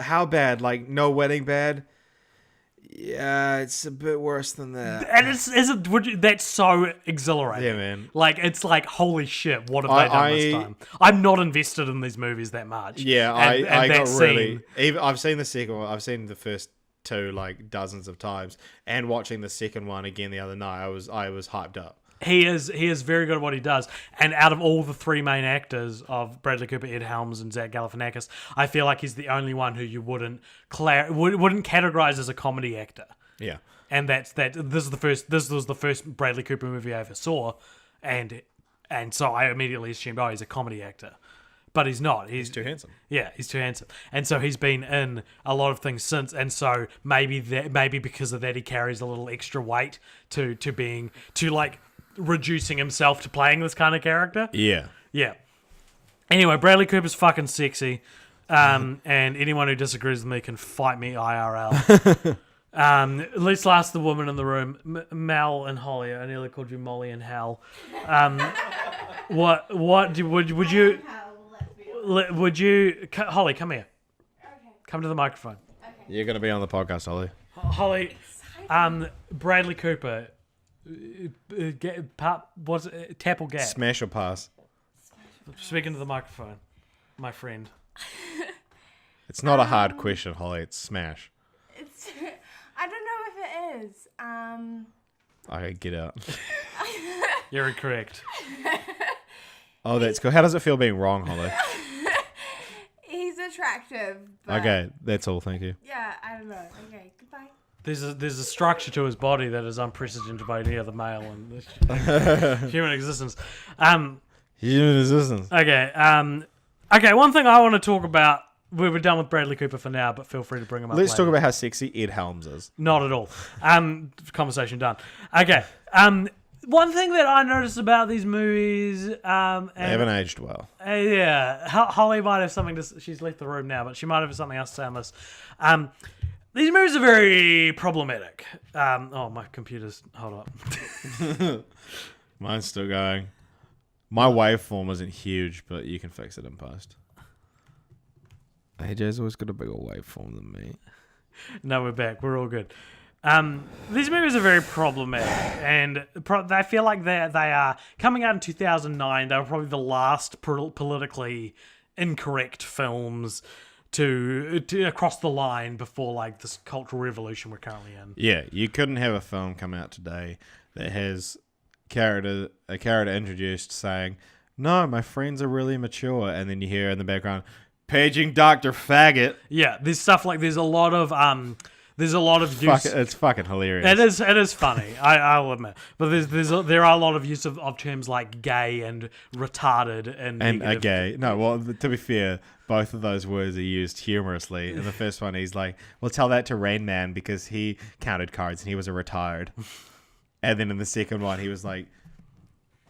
How bad? Like no wedding bad? Yeah, it's a bit worse than that. And that's so exhilarating. Yeah, man. Like, it's like, holy shit, what have they done this time? I'm not invested in these movies that much. Yeah, I got really... I've seen the second one. I've seen the first 2 like dozens of times. And watching the second one again the other night, I was hyped up. He is very good at what he does. And out of all the 3 main actors of Bradley Cooper, Ed Helms, and Zach Galifianakis, I feel like he's the only one who you wouldn't categorize as a comedy actor. Yeah. And this was the first Bradley Cooper movie I ever saw, and so I immediately assumed, he's a comedy actor. But he's not. He's too handsome. Yeah, he's too handsome. And so he's been in a lot of things since, and so maybe because of that he carries a little extra weight to reducing himself to playing this kind of character. Yeah. Anyway, Bradley Cooper's fucking sexy. And anyone who disagrees with me can fight me IRL. Let's ask the woman in the room, Mel and Holly. I nearly called you Molly and Hal. Would you Holly, come here. Okay. Come to the microphone. Okay. You're going to be on the podcast, Holly. Holly, Bradley Cooper, tap or gap? Smash or pass? Speaking to the microphone, my friend. It's not a hard question, Holly. It's smash. I don't know if it is. Okay, get out. You're incorrect. Oh, that's cool. How does it feel being wrong, Holly? He's attractive. But Okay, that's all. Thank you. yeah, I don't know. Okay, goodbye. There's a structure to his body that is unprecedented by any other male in human existence. Human existence. Okay. Okay. One thing I want to talk about. We were done with Bradley Cooper for now, but feel free to bring him up. Let's later. talk about how sexy Ed Helms is. Not at all. Conversation done. Okay. One thing that I noticed about these movies, They haven't aged well. yeah, Holly might have something to. She's left the room now, but she might have something else to say on this. These movies are very problematic. Oh, my computer's. Hold up. Mine's still going. My waveform isn't huge, but you can fix it in post. AJ's always got a bigger waveform than me. No, we're back. We're all good. These movies are very problematic, and I feel like they are coming out in 2009. They were probably the last politically incorrect films to across the line before like this cultural revolution we're currently in. Yeah, you couldn't have a film come out today that has a character introduced saying, "No, my friends are really mature," and then you hear in the background, "Paging Dr. Faggot." Yeah, there's stuff like there's a lot of use. It's fucking hilarious. It is funny. I'll admit, but there are a lot of use of terms like gay and retarded and a gay. No, well, to be fair, both of those words are used humorously. In the first one, he's like, "Well, tell that to Rain Man because he counted cards and he was a retired." And then in the second one, he was like,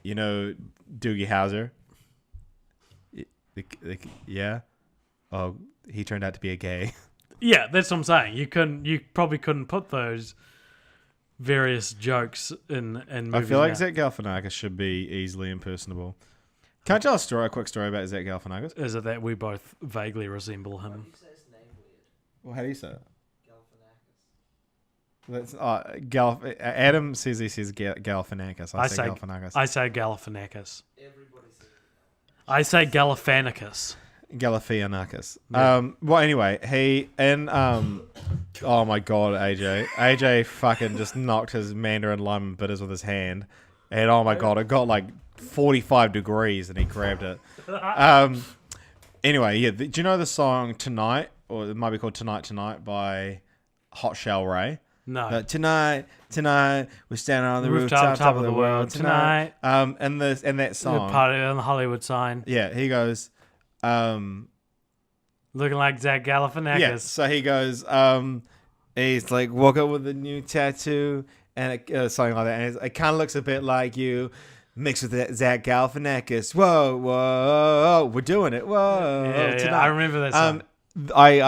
"You know, Doogie Howser? Yeah? Oh, he turned out to be a gay." Yeah, that's what I'm saying. You probably couldn't put those various jokes in movies. I feel like now. Zach Galifianakis should be easily impersonable. Can I tell a quick story about Zach Galifianakis? Is it that we both vaguely resemble him? Why do you say his name weird? Well, how do you say it? Galifianakis. That's Adam says he says Galifianakis. I say Galifianakis. I say Galifianakis. Everybody says it. I say Galifianakis. Galifianakis. Yeah. Well, anyway, he and oh my god, AJ fucking just knocked his Mandarin lime bitters with his hand, and oh my god, it got like 45 degrees, and he grabbed it. Anyway, yeah, do you know the song "Tonight," or it might be called "Tonight" by Hot Shell Ray? No. Tonight, we're standing on the rooftop top of the world tonight. And that song, Party on the Hollywood sign. yeah, he goes. Looking like Zach Galifianakis. Yeah, so he goes, he's like, woke up with a new tattoo, and something like that, and it kind of looks a bit like you, mixed with that Zach Galifianakis. Whoa, we're doing it. Whoa, yeah, I remember that song. I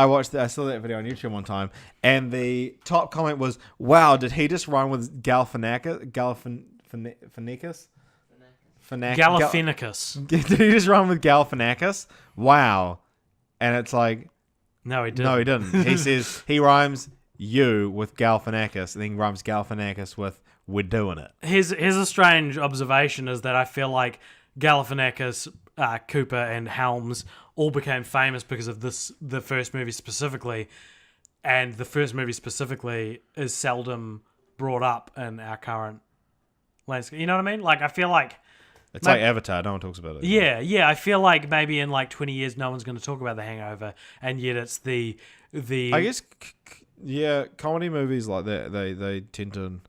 saw that video on YouTube one time, and the top comment was, "Wow, did he just rhyme with Galifianakis? Galifianakis? Galifianakis. Did he just rhyme with Galifianakis? Wow." And it's like, No, he didn't. no, he didn't. He says he rhymes "you" with Galifianakis, and then he rhymes Galifianakis with "we're doing it." Here's a strange observation is that I feel like Galifianakis, Cooper, and Helms all became famous because of the first movie specifically, and the first movie specifically is seldom brought up in our current landscape. You know what I mean? Like, I feel like It's like Avatar. No one talks about it. yeah. I feel like maybe in like 20 years, no one's going to talk about The Hangover, and yet it's the. I guess, comedy movies like that, they tend to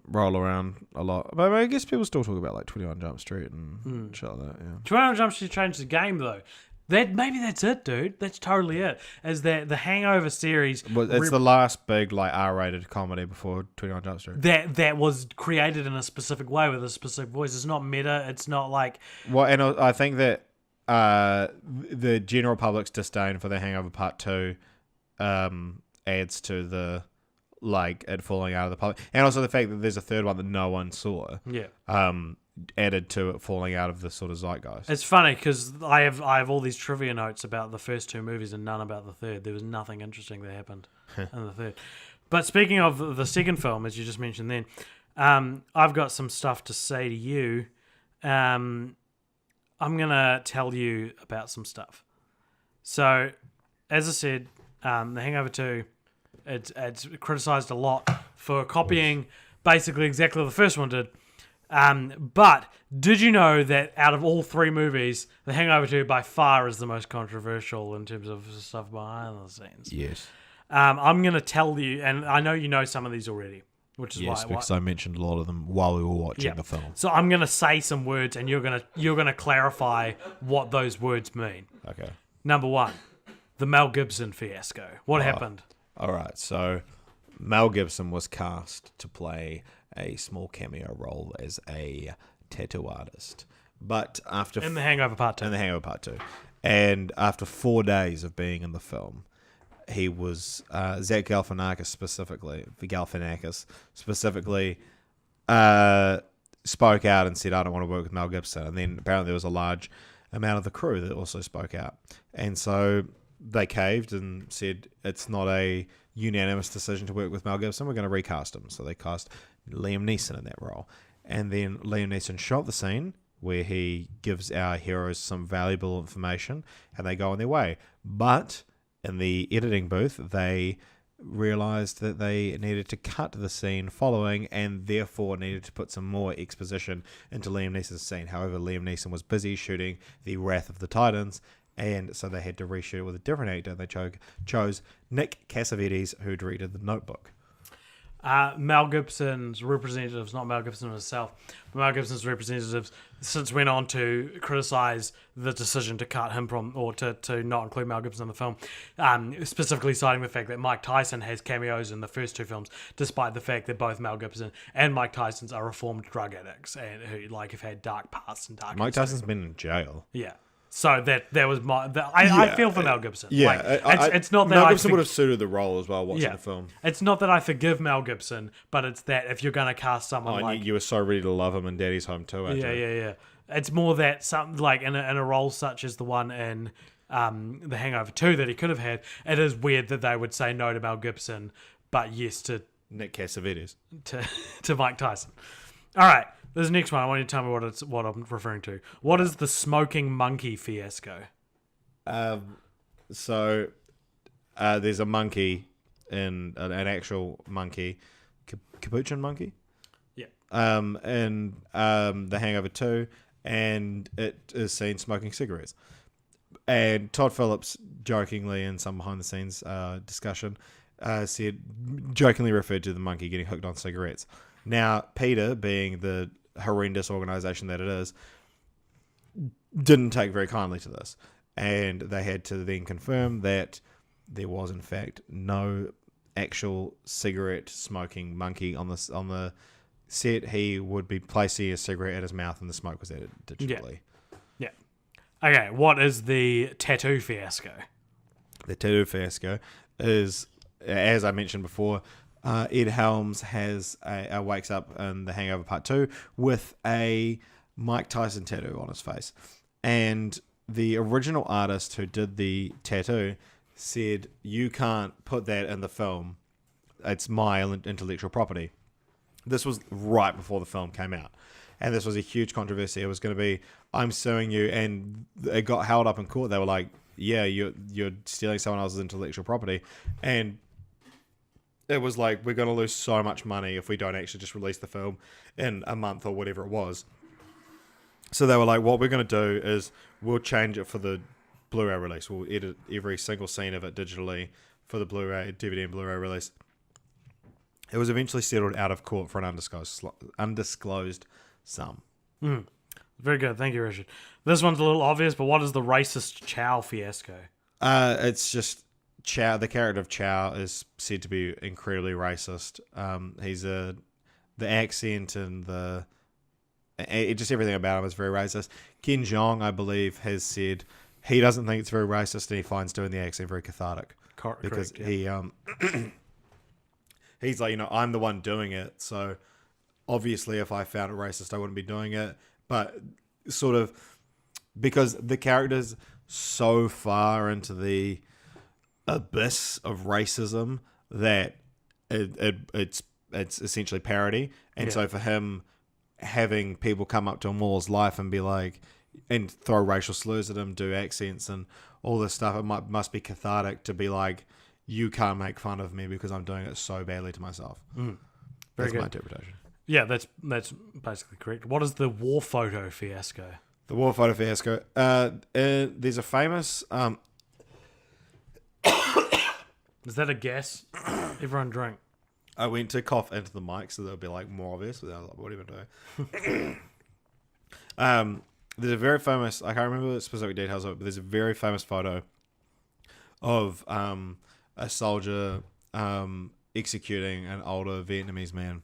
roll around a lot. But I guess people still talk about like 21 Jump Street and shit like that. Yeah. 21 Jump Street changed the game though. Maybe that's it, dude. That's totally it. As the Hangover series, Well, it's the last big like R-rated comedy before 21 Jump Street. that was created in a specific way with a specific voice. It's not meta. It's not like Well, and I think that the general public's disdain for The Hangover Part 2 adds to the like it falling out of the public, and also the fact that there's a third one that no one saw. Yeah. Added to it falling out of the sort of zeitgeist. It's funny because I have all these trivia notes about the first two movies and none about the third. There was nothing interesting that happened in the third. But speaking of the second film, as you just mentioned then, I've got some stuff to say to you. I'm going to tell you about some stuff. So, as I said, The Hangover 2, it's criticised a lot for copying basically exactly what the first one did. But did you know that out of all three movies, The Hangover 2 by far is the most controversial in terms of stuff behind the scenes? Yes. I'm going to tell you, and I know you know some of these already, which is Yes, why. because I mentioned a lot of them while we were watching Yeah. the film. So I'm going to say some words, and you're gonna clarify what those words mean. Okay. Number 1, the Mel Gibson fiasco. What happened? All right. So Mel Gibson was cast to play a small cameo role as a tattoo artist, but after In The Hangover Part 2. in The Hangover Part 2, and after 4 days of being in the film, he was Zach Galifianakis specifically spoke out and said, "I don't want to work with Mel Gibson." And then apparently there was a large amount of the crew that also spoke out, and so they caved and said it's not a unanimous decision to work with Mel Gibson. We're going to recast him. So they cast Liam Neeson in that role, and then Liam Neeson shot the scene where he gives our heroes some valuable information, and they go on their way. But in the editing booth, they realized that they needed to cut the scene following, and therefore needed to put some more exposition into Liam Neeson's scene. However, Liam Neeson was busy shooting The Wrath of the Titans, and so they had to reshoot it with a different actor. They chose Nick Cassavetes, who directed The Notebook. Mel Gibson's representatives, not Mel Gibson himself, but Mel Gibson's representatives since went on to criticise the decision to cut him from, or to not include Mel Gibson in the film, specifically citing the fact that Mike Tyson has cameos in the first 2 films, despite the fact that both Mel Gibson and Mike Tyson are reformed drug addicts and who have had dark pasts and dark Mike history. Tyson's been in jail. Yeah. So that was I feel for Mel Gibson. Yeah, it's not that Mel I Gibson would have suited the role as well watching the film. It's not that I forgive Mel Gibson, but it's that if you're going to cast someone And like you were so ready to love him in Daddy's Home too. yeah. It's more that something like in a role such as the one in The Hangover 2 that he could have had. It is weird that they would say no to Mel Gibson, but yes to Nick Cassavetes. to Mike Tyson. All right. This next one, I want you to tell me what I'm referring to. What is the smoking monkey fiasco? So there's a monkey in an actual monkey, capuchin monkey. Yeah. In The Hangover 2, and it is seen smoking cigarettes. And Todd Phillips jokingly in some behind the scenes discussion jokingly referred to the monkey getting hooked on cigarettes. Now, Peter, being the horrendous organization that it is, didn't take very kindly to this, and they had to then confirm that there was in fact no actual cigarette smoking monkey on the set. He would be placing a cigarette at his mouth, and the smoke was added digitally. Yeah. Okay, what is the tattoo fiasco? The tattoo fiasco is, as I mentioned before, Ed Helms wakes up in The Hangover Part 2 with a Mike Tyson tattoo on his face. And the original artist who did the tattoo said, "You can't put that in the film. It's my intellectual property." This was right before the film came out. And this was a huge controversy. It was going to be, "I'm suing you." And it got held up in court. They were like, "Yeah, you're stealing someone else's intellectual property." And it was like, we're going to lose so much money if we don't actually just release the film in a month or whatever it was. So they were like, what we're going to do is we'll change it for the Blu-ray release. We'll edit every single scene of it digitally for the Blu-ray, DVD and Blu-ray release. It was eventually settled out of court for an undisclosed sum. Very good. Thank you, Richard. This one's a little obvious, but what is the racist Chow fiasco? It's just Chow. The character of Chow is said to be incredibly racist. He's the accent and just everything about him is very racist. Ken Jeong, I believe, has said he doesn't think it's very racist, and he finds doing the accent very cathartic. Because correct, yeah. He's like, I'm the one doing it, so obviously if I found it racist, I wouldn't be doing it. But sort of because the character's so far into the abyss of racism that it's essentially parody. And so for him, having people come up to him all his life and be like, and throw racial slurs at him, do accents and all this stuff, it must be cathartic to be like, you can't make fun of me because I'm doing it so badly to myself. That's good. my interpretation. Yeah, that's basically correct. What is the war photo fiasco? The war photo fiasco. There's a famous Is that a guess? Everyone drink. I went to cough into the mic so there'll be like more obvious. But I was like, what are you doing? There's a very famous, I can't remember the specific details of it, but there's a very famous photo of a soldier executing an older Vietnamese man.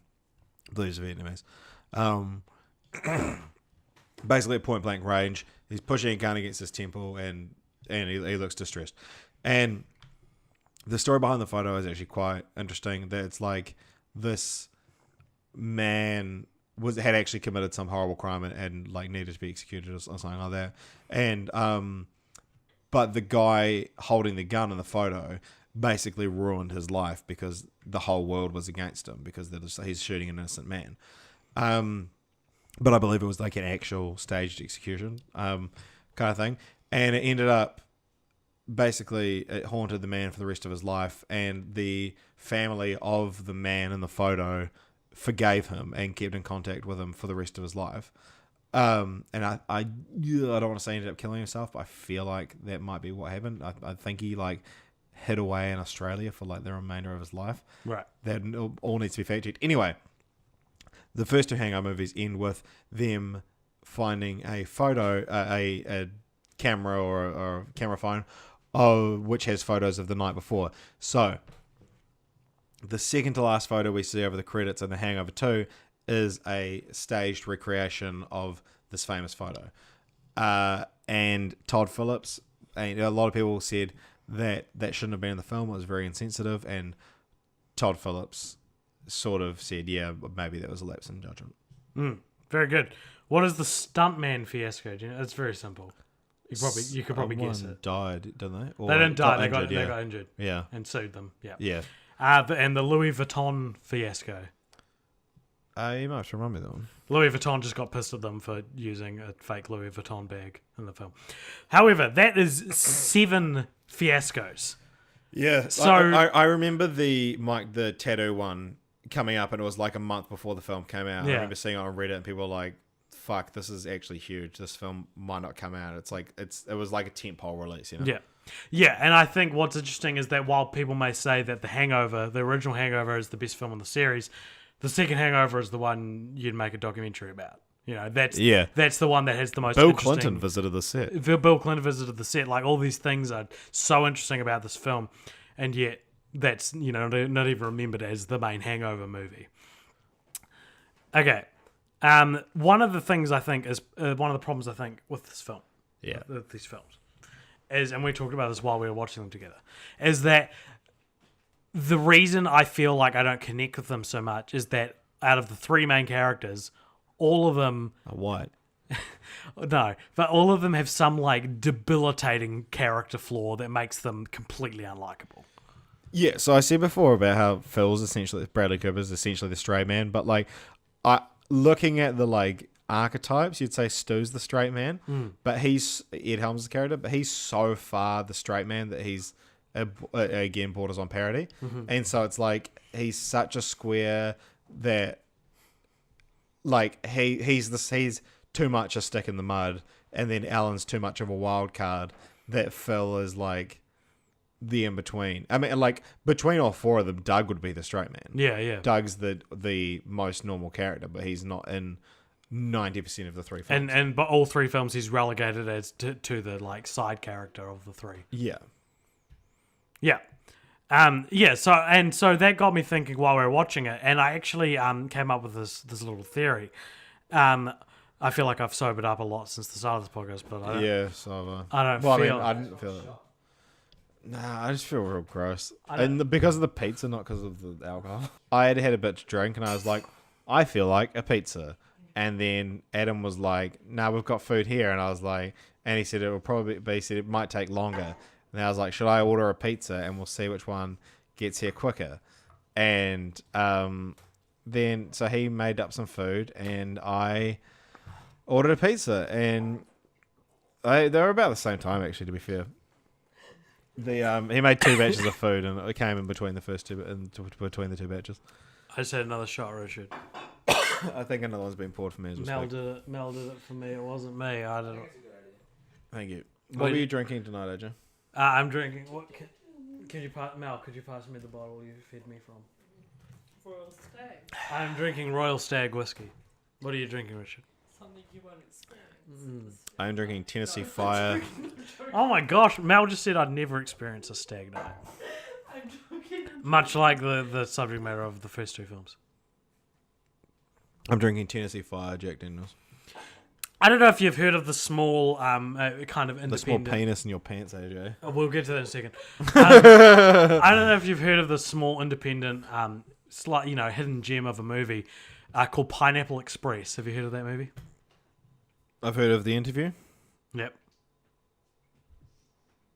I believe he's Vietnamese. Basically at point blank range. He's pushing a gun against his temple and he looks distressed. And the story behind the photo is actually quite interesting. That it's like this man had actually committed some horrible crime and like needed to be executed or something like that. And but the guy holding the gun in the photo basically ruined his life because the whole world was against him because he's shooting an innocent man. But I believe it was like an actual staged execution kind of thing. And it ended up, basically, it haunted the man for the rest of his life. And the family of the man in the photo forgave him and kept in contact with him for the rest of his life. And I don't want to say he ended up killing himself, but I feel like that might be what happened. I think he like hid away in Australia for like the remainder of his life. Right. That all needs to be fact checked. Anyway, the first two Hangover movies end with them finding a photo, a camera or a camera phone, which has photos of the night before. So the second to last photo we see over the credits in The Hangover 2 is a staged recreation of this famous photo. And Todd Phillips, and a lot of people said that shouldn't have been in the film. It was very insensitive. And Todd Phillips sort of said, yeah, maybe that was a lapse in judgment. Very good. What is the stuntman fiasco? Do you know? It's very simple. You could probably guess it. Died, didn't they? Or They didn't die. They injured, got injured. Yeah. And sued them. Yeah. Yeah. And the Louis Vuitton fiasco. You must remember that one. Louis Vuitton just got pissed at them for using a fake Louis Vuitton bag in the film. However, that is 7 fiascos. Yeah. So I remember the tattoo one coming up, and it was like a month before the film came out. Yeah. I remember seeing it on Reddit, and people were like, "Fuck, this is actually huge. This film might not come out." It was like a tentpole release, you know? Yeah. Yeah, and I think what's interesting is that while people may say that The Hangover, the original Hangover, is the best film in the series, the second Hangover is the one you'd make a documentary about. You know, that's the one that has the most Bill interesting... Clinton visited the set. Bill Clinton visited the set. Like, all these things are so interesting about this film, and yet that's, you know, not even remembered as the main Hangover movie. Okay. One of the things I think is... one of the problems I think with this film, with these films, is, and we talked about this while we were watching them together, is that the reason I feel like I don't connect with them so much is that out of the 3 main characters, all of them... What? No, but all of them have some like debilitating character flaw that makes them completely unlikable. Yeah, so I said before about how Bradley Cooper is essentially the straight man, but like, looking at the like archetypes, you'd say Stu's the straight man, but he's Ed Helms' character, but he's so far the straight man that he's again borders on parody, and so it's like he's such a square that like he's too much a stick in the mud, and then Alan's too much of a wild card that Phil is like the in between. I mean, like between all 4 of them, Doug would be the straight man. Yeah. Doug's the most normal character, but he's not in 90% of the 3 films. But all 3 films he's relegated as to the like side character of the 3. Yeah. Yeah. So that got me thinking while we were watching it, and I actually came up with this little theory. I feel like I've sobered up a lot since the start of this podcast, but I didn't feel it. Nah, I just feel real gross. Because of the pizza, not because of the alcohol. I had a bit to drink, and I was like, I feel like a pizza. And then Adam was like, nah, we've got food here. And I was like, and he said it might take longer. And I was like, should I order a pizza and we'll see which one gets here quicker? And then so he made up some food and I ordered a pizza, and they were about the same time actually, to be fair. He made 2 batches of food, and it came in between the first 2 between the 2 batches. I just had another shot, Richard. I think another one's been poured for me as well. Mel did it for me. It wasn't me. I don't know. Thank you. What were you drinking tonight, AJ? I'm drinking. Could you pass me the bottle you fed me from? Royal Stag. I'm drinking Royal Stag whiskey. What are you drinking, Richard? Something you won't experience. I'm drinking Tennessee Fire. Oh my gosh, Mel just said I'd never experience a stag night. I'm joking. Much like the subject matter of the first two films. I'm drinking Tennessee Fire Jack Daniels. I don't know if you've heard of the small kind of independent... The small penis in your pants, AJ. Oh, we'll get to that in a second. I don't know if you've heard of the small independent, hidden gem of a movie called Pineapple Express. Have you heard of that movie? I've heard of The Interview. Yep.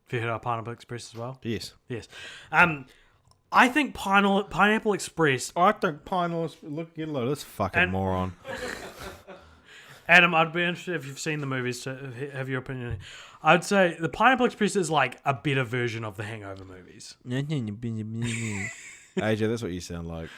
Have you heard of Pineapple Express as well? Yes. Yes. I think Pineapple Express... I think Pineapple... Look, get a load of this fucking moron. Adam, I'd be interested if you've seen the movies to have your opinion. I'd say the Pineapple Express is like a better version of the Hangover movies. AJ, that's what you sound like.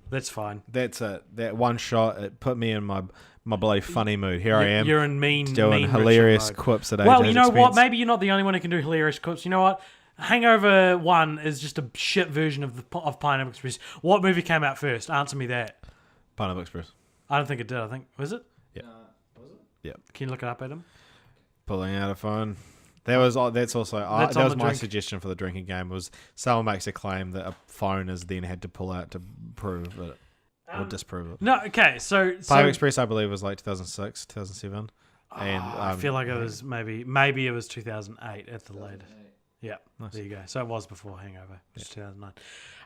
That's fine. That's it. That one shot, it put me in my bloody funny mood. Here I am. You're in mean hilarious Richard quips at AJ's Well, you know what? expense. Maybe you're not the only one who can do hilarious quips. You know what? Hangover 1 is just a shit version of Pineapple Express. What movie came out first? Answer me that. Pineapple Express. I don't think it did. Was it? Yeah. Was it? Yeah. Can you look it up, Adam? Pulling out a phone. That was my suggestion for the drinking game. Was someone makes a claim that a phone is then had to pull out to prove it or disprove it. No, okay. So Pineapple Express, I believe, was like 2006, 2007. And I feel like it was maybe it was 2008 at the latest. Yeah, nice. There you go. So it was before Hangover, just 2009.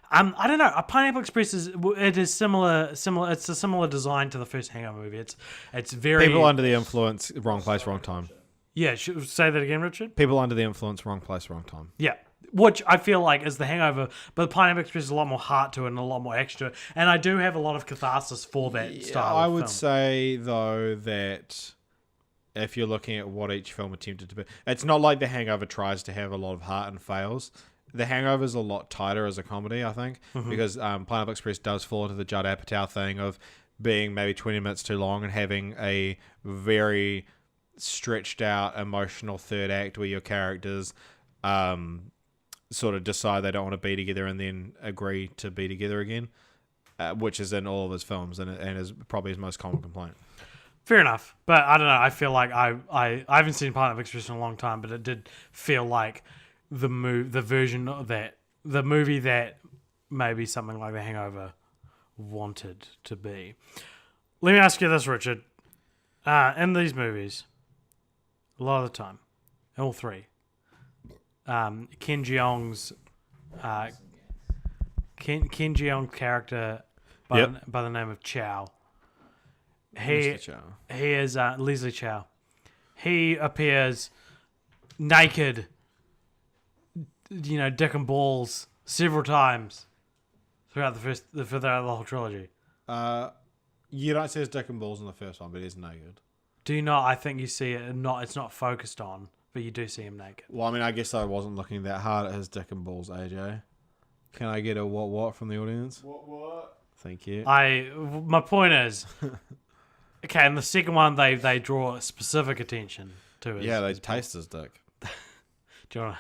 I don't know. A Pineapple Express is similar. It's a similar design to the first Hangover movie. It's very people under the influence, wrong place, wrong time. Yeah, say that again, Richard. People under the influence, wrong place, wrong time. Yeah, which I feel like is the Hangover, but the Pineapple Express is a lot more heart to it and a lot more extra. And I do have a lot of catharsis for that style. I of would film. say though that if you're looking at what each film attempted to be, it's not like The Hangover tries to have a lot of heart and fails. The Hangover is a lot tighter as a comedy, I think, because Pineapple Express does fall into the Judd Apatow thing of being maybe 20 minutes too long and having a very stretched out emotional third act where your characters sort of decide they don't want to be together and then agree to be together again, which is in all of his films and is probably his most common complaint. Fair enough, but I don't know. I feel like I haven't seen Pineapple Express in a long time, but it did feel like the version of that, the movie that maybe something like The Hangover wanted to be. Let me ask you this, Richard. In these movies, a lot of the time, all three, Ken Jeong's character by the name of Chow. He is Leslie Chow. He appears naked, dick and balls several times throughout throughout the whole trilogy. You don't see his dick and balls in the first one, but he's naked. Do you not? I think you see it. It's not focused on, but you do see him naked. Well, I mean, I guess I wasn't looking that hard at his dick and balls, AJ. Can I get a what from the audience? What? Thank you. My point is, okay, in the second one, they draw specific attention to his. Yeah, they taste his dick. Do you want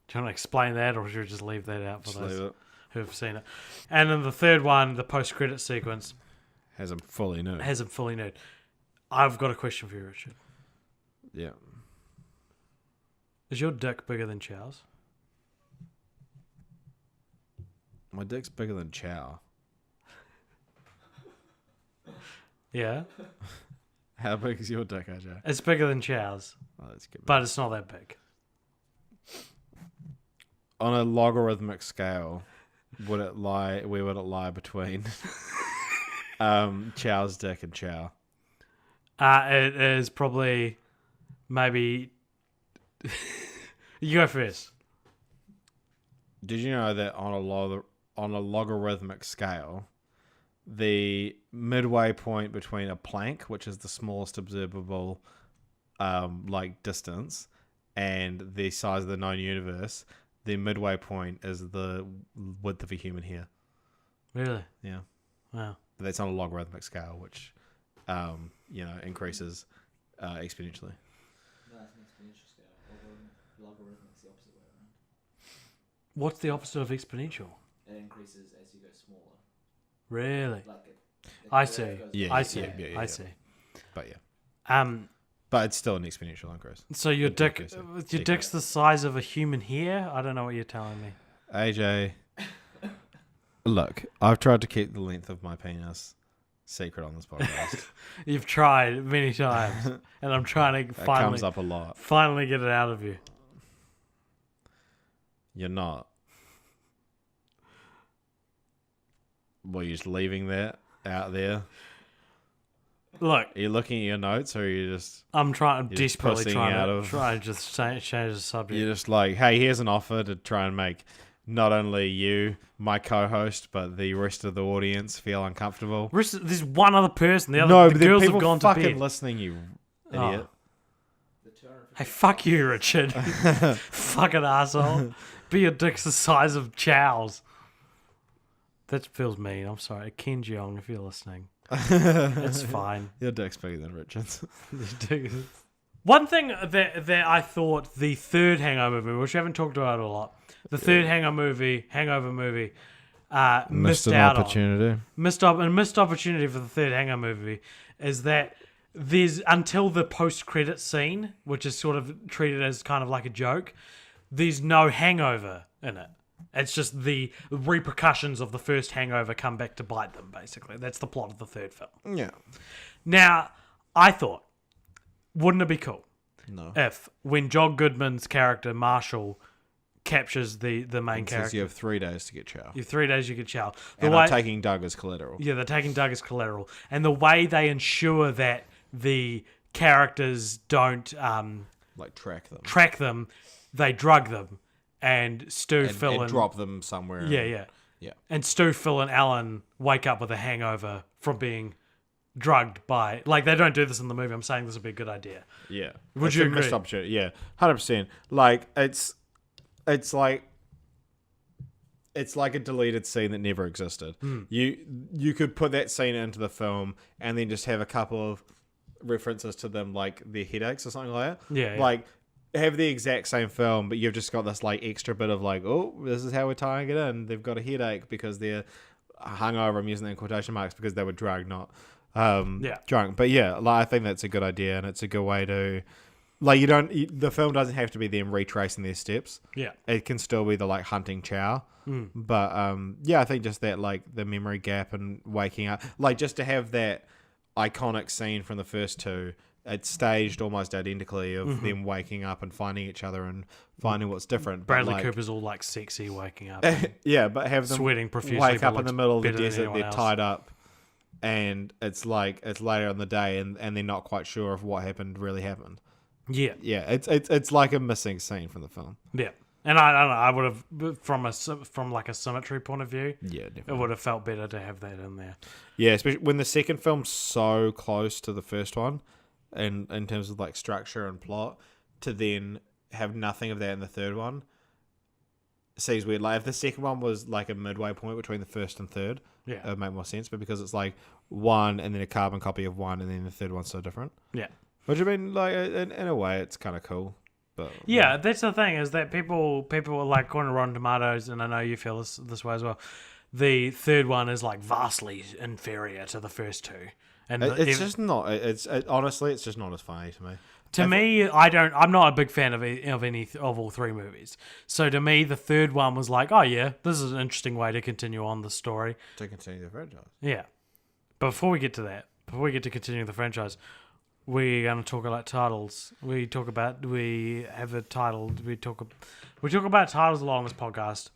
to explain that, or should we just leave that out for Just those who have seen it? And in the third one, the post-credit sequence has him fully nude. I've got a question for you, Richard. Yeah. Is your dick bigger than Chow's? My dick's bigger than Chow. Yeah. How big is your dick, AJ? It's bigger than Chow's. Oh, that's good. But it's not that big. On a logarithmic scale, where would it lie between Chow's dick and Chow? It is probably maybe... You go first. Did you know that on a logarithmic scale, the midway point between a plank, which is the smallest observable distance, and the size of the known universe, the midway point is the width of a human hair. Really? Yeah. Wow. But that's on a logarithmic scale, which increases exponentially. No, it's an exponential scale. Logarithmic's the opposite way What's the opposite of exponential? It increases as you go smaller. Really? Like I see. Yeah, I yeah, see. yeah. I see. But yeah. Um. But it's still an exponential increase. So your Decrease. dick's the size of a human hair? I don't know what you're telling me. AJ, look, I've tried to keep the length of my penis secret on this podcast. You've tried many times, and I'm trying to It comes up a lot. finally get it out of you. You're not. Were you just leaving that out there? Look, Are you looking at your notes, or are you just... I'm You're just desperately pussing trying out to of- just change the subject. You're just like, hey, here's an offer to try and make not only you, my co-host, but the rest of the audience feel uncomfortable. There's one other person. The No, the but the girls people have gone to fucking bed. listening, you Oh. idiot. Hey, fuck you, Richard. Fucking asshole. Be your dick's the size of Chow's. That feels mean. I'm sorry. Ken Jeong, if you're listening. It's fine. Your dick's bigger than Richard's. One thing that I thought the third Hangover movie, which we haven't talked about a lot, the third Hangover movie, missed an out opportunity. on. Missed opportunity for the third Hangover movie is that there's, until the post-credit scene, which is sort of treated as kind of like a joke, there's no hangover in it. It's just the repercussions of the first hangover come back to bite them, basically. That's the plot of the third film. Yeah. Now, I thought, wouldn't it be cool No. if, when John Goodman's character, Marshall, captures the main It says character, you have 3 days to get chow. you have 3 days you could chow. And I'm taking Doug as collateral. Yeah, they're taking Doug as collateral. And the way they ensure that the characters don't Like, track them. they drug them. And Stu, And, Phil, and and drop them somewhere. Yeah. Yeah. And Stu, Phil, and Alan wake up with a hangover from being drugged by... Like, they don't do this in the movie. I'm saying this would be a good idea. Yeah. Would It's you a missed agree? opportunity. Yeah. 100%. Like, it's like a deleted scene that never existed. You could put that scene into the film and then just have a couple of references to them, like their headaches or something like that. Yeah. Like, have the exact same film, but you've just got this like extra bit of like, oh, this is how we're tying it in. They've got a headache because they're hungover. I'm using that in quotation marks because they were drugged, not drunk. But yeah, like, I think that's a good idea, and it's a good way to, like, the film doesn't have to be them retracing their steps. Yeah. It can still be the like hunting chow. But yeah, I think just that, like, the memory gap and waking up, like, just to have that iconic scene from the first two. It's staged almost identically of them waking up and finding each other and finding what's different. Bradley but, like, Cooper's all, like, sexy waking up. yeah, but have them Sweating profusely, wake but up in looks the middle of the better than desert, anyone they're else. tied up, and it's like, it's later in the day and they're not quite sure if what happened really happened. Yeah. Yeah, it's like a missing scene from the film. Yeah. And I don't know, I would have, from like a symmetry point of view, Yeah, it definitely. would have felt better to have that in there. Yeah, especially when the second film's so close to the first one, and in terms of like structure and plot, to then have nothing of that in the third one seems weird. Like, if the second one was like a midway point between the first and third, Yeah. it would make more sense. But because it's like one and then a carbon copy of one, and then the third one's so different. Yeah. Which, I mean, like, in a way, it's kind of cool. But Yeah, that's the thing, is that people are like, according to Rotten Tomatoes, and I know you feel this way as well, the third one is like vastly inferior to the first two. And it's just not. Honestly, it's just not as funny to me. to me, I'm not a big fan of all three movies. So to me, the third one was like, oh yeah, this is an interesting way to continue on the story. To continue the franchise. Yeah. But before we get to that, before we get to continuing the franchise, we're going to talk about titles. We talk about titles a lot on this podcast.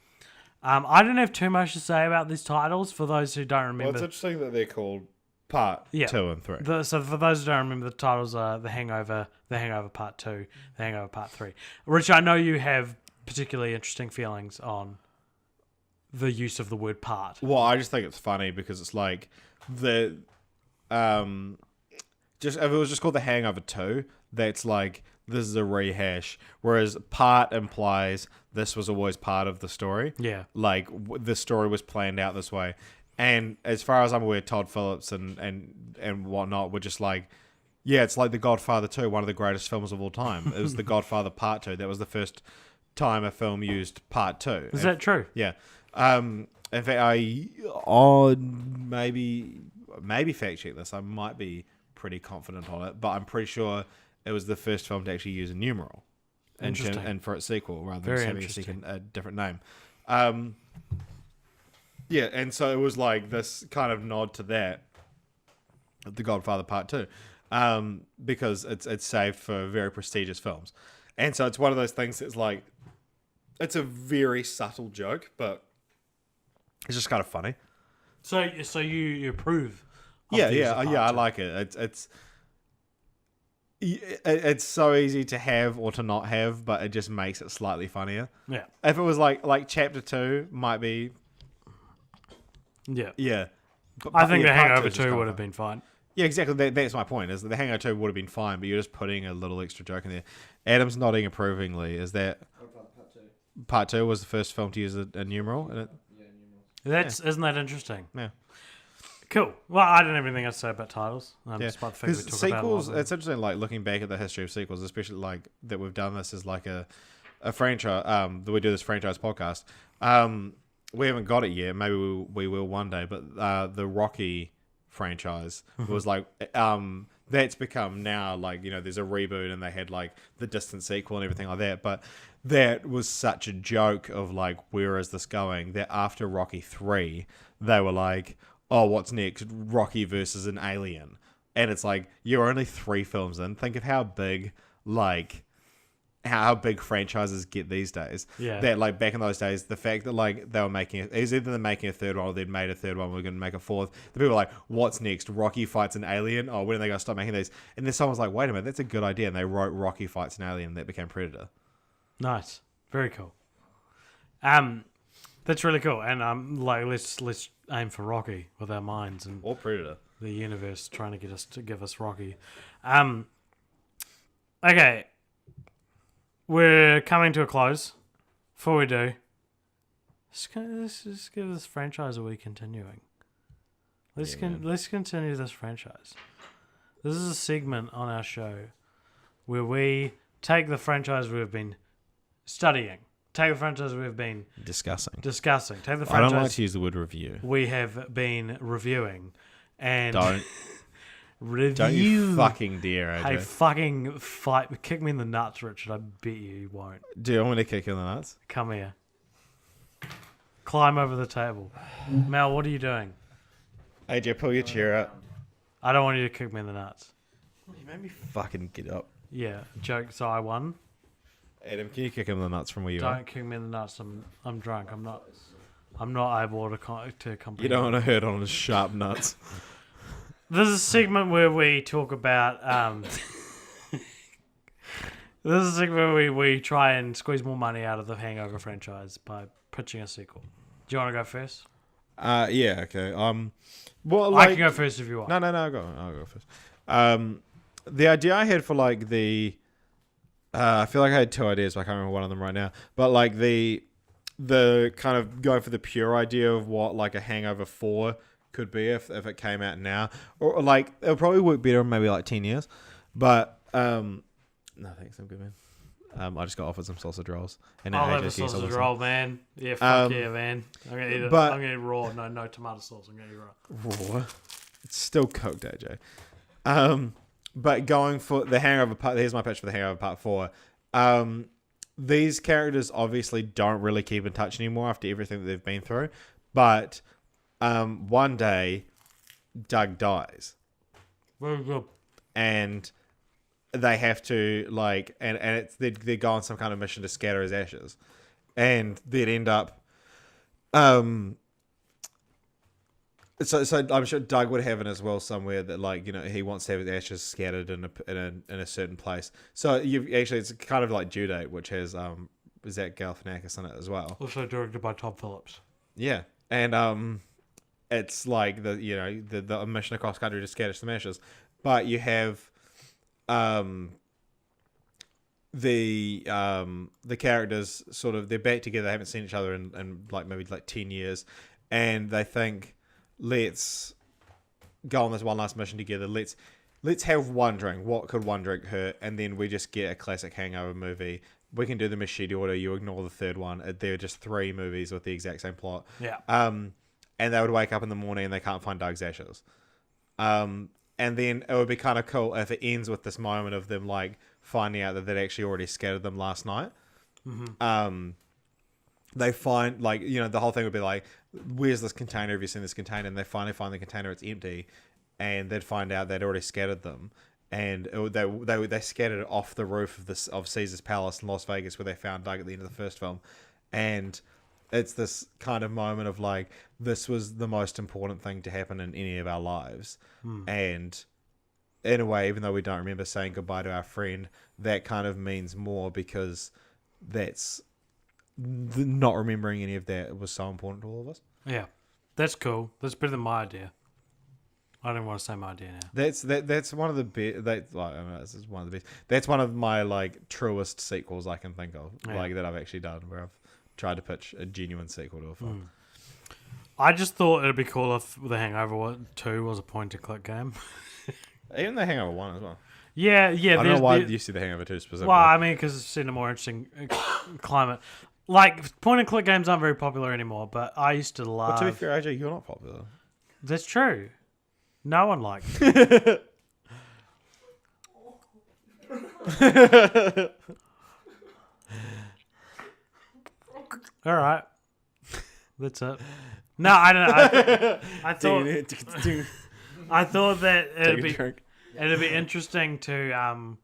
I don't have too much to say about these titles for those who don't remember. Well, it's interesting that they're called Part 2 and 3. So for those who don't remember, the titles are The Hangover Part 2, The Hangover Part 3. Rich, I know you have particularly interesting feelings on the use of the word part. Well, I just think it's funny because it's like the just if it was just called The Hangover 2, that's like, this is a rehash. Whereas part implies this was always part of the story. Yeah. Like, the story was planned out this way. And as far as I'm aware, Todd Phillips and whatnot were just like, yeah, it's like The Godfather 2, one of the greatest films of all time. It was The Godfather Part 2. That was the first time a film used part 2. Is that true? Yeah. In fact, maybe fact check this. I might be pretty confident on it, but I'm pretty sure it was the first film to actually use a numeral. Interesting. And for its sequel, rather than Very just having a different name. Yeah, and so it was like this kind of nod to that, The Godfather Part 2, because it's saved for very prestigious films. And so it's one of those things that's like, it's a very subtle joke, but it's just kind of funny. So you approve? Of Yeah, part I 2? like it. It's so easy to have or to not have, but it just makes it slightly funnier. Yeah. If it was like chapter 2 might be, Yeah. yeah. I think yeah, The part Hangover is just 2 kinda would have fun. been fine. Yeah, exactly. That's my point. Is that The Hangover 2 would have been fine, but you're just putting a little extra joke in there. Adam's nodding approvingly. Is that part 2 was the first film to use a numeral? In it? Isn't that interesting? Yeah. Cool. Well, I don't have anything else to say about titles. Yeah, Despite the fact we because talk sequels, about it's interesting. Like looking back at the history of sequels, especially like that we've done this as like a franchise. That we do this franchise podcast. We haven't got it yet. Maybe we will one day. But the Rocky franchise was like that's become now like there's a reboot and they had like the distant sequel and everything like that. But that was such a joke of like where is this going? That after Rocky 3, they were like, oh, what's next? Rocky versus an alien. And it's like, you're only 3 films in. Think of how big, like, how big franchises get these days. Yeah. That, like, back in those days, the fact that, like, they were making it, either they're making a third one or they'd made a third one, we're going to make a fourth. The people were like, what's next? Rocky fights an alien? Oh, when are they going to stop making these? And then someone's like, wait a minute, that's a good idea. And they wrote Rocky fights an alien and that became Predator. Nice. Very cool. That's really cool. And like let's aim for Rocky with our minds and Or Predator. the universe trying to get us to give us Rocky. Okay. We're coming to a close. Before we do, let's just give this franchise a wee continuing. Let's continue this franchise. This is a segment on our show where we take the franchise we've been studying. Take the franchise we've been Discussing. Take the franchise I don't like to use the word review. we have been reviewing. And Don't. review. Don't you fucking dare, AJ. Hey, fucking fight. Kick me in the nuts, Richard. I bet you won't. Do you want me to kick you in the nuts? Come here. Climb over the table. Mel, what are you doing? AJ, pull your chair up. I don't want you to kick me in the nuts. You made me fucking get up. Yeah, joke. So I won. Adam, can you kick him in the nuts from where you are? Don't kick me in the nuts. I'm drunk. I'm not able to comprehend. You don't want to hurt on his sharp nuts. This is a segment where we talk about. This is a segment where we try and squeeze more money out of the Hangover franchise by pitching a sequel. Do you want to go first? Yeah, okay. Well, I can go first if you want. No, I'll go first. The idea I had for like the, I feel like I had 2 ideas, but I can't remember one of them right now. But like the kind of going for the pure idea of what like a Hangover 4 could be if it came out now, or like it'll probably work better in maybe like 10 years. But no thanks, I'm good, man. I just got offered some sausage rolls. And I'll have a sausage roll, man. Yeah, fuck yeah, man. I'm gonna eat it. I'm gonna eat it raw. No tomato sauce. I'm gonna eat it raw. Raw. It's still cooked, AJ. But going for the Hangover part, here's my pitch for the Hangover Part 4. These characters obviously don't really keep in touch anymore after everything that they've been through. But one day, Doug dies. Very good. And they have to like, and it's they go on some kind of mission to scatter his ashes, and they'd end up, So I'm sure Doug would have it as well somewhere that like he wants to have his ashes scattered in a certain place. So it's kind of like Due Date, which has Zach Galifianakis in it as well. Also directed by Tom Phillips. Yeah, and it's like the mission across country to scatter some ashes, but you have the characters sort of they're back together. They haven't seen each other in like maybe like 10 years, and they think, let's go on this one last mission together. Let's let's have one drink. What could one drink hurt? And then we just get a classic hangover movie. We can do them in schedule order. You ignore the third one. They're just 3 movies with the exact same plot. Yeah. And they would wake up in the morning and they can't find Doug's ashes. And then it would be kind of cool if it ends with this moment of them like finding out that they'd actually already scattered them last night. Mm-hmm. They find like, you know, the whole thing would be like, where's this container? Have you seen this container? And they finally find the container. It's empty. And they'd find out they'd already scattered them. And they scattered it off the roof of Caesar's Palace in Las Vegas, where they found Doug at the end of the first film. And it's this kind of moment of like, this was the most important thing to happen in any of our lives. And in a way, even though we don't remember saying goodbye to our friend, that kind of means more because that's not remembering any of that was so important to all of us. Yeah, that's cool. That's better than my idea. I don't want to say my idea now. That's one of the best. This is one of the best. That's one of my like truest sequels I can think of, like that I've actually done, where I've tried to pitch a genuine sequel to a film. I just thought it'd be cool if The Hangover 2 was a point-and-click game. Even The Hangover 1 as well. Yeah. I don't know why you see The Hangover 2 specifically. Well, I mean, because it's in a more interesting climate. Like, point-and-click games aren't very popular anymore, but I used to love... Well, to be fair, AJ, you're not popular. That's true. No one likes it. All right. That's it. No, I don't know. I thought that it'd be interesting to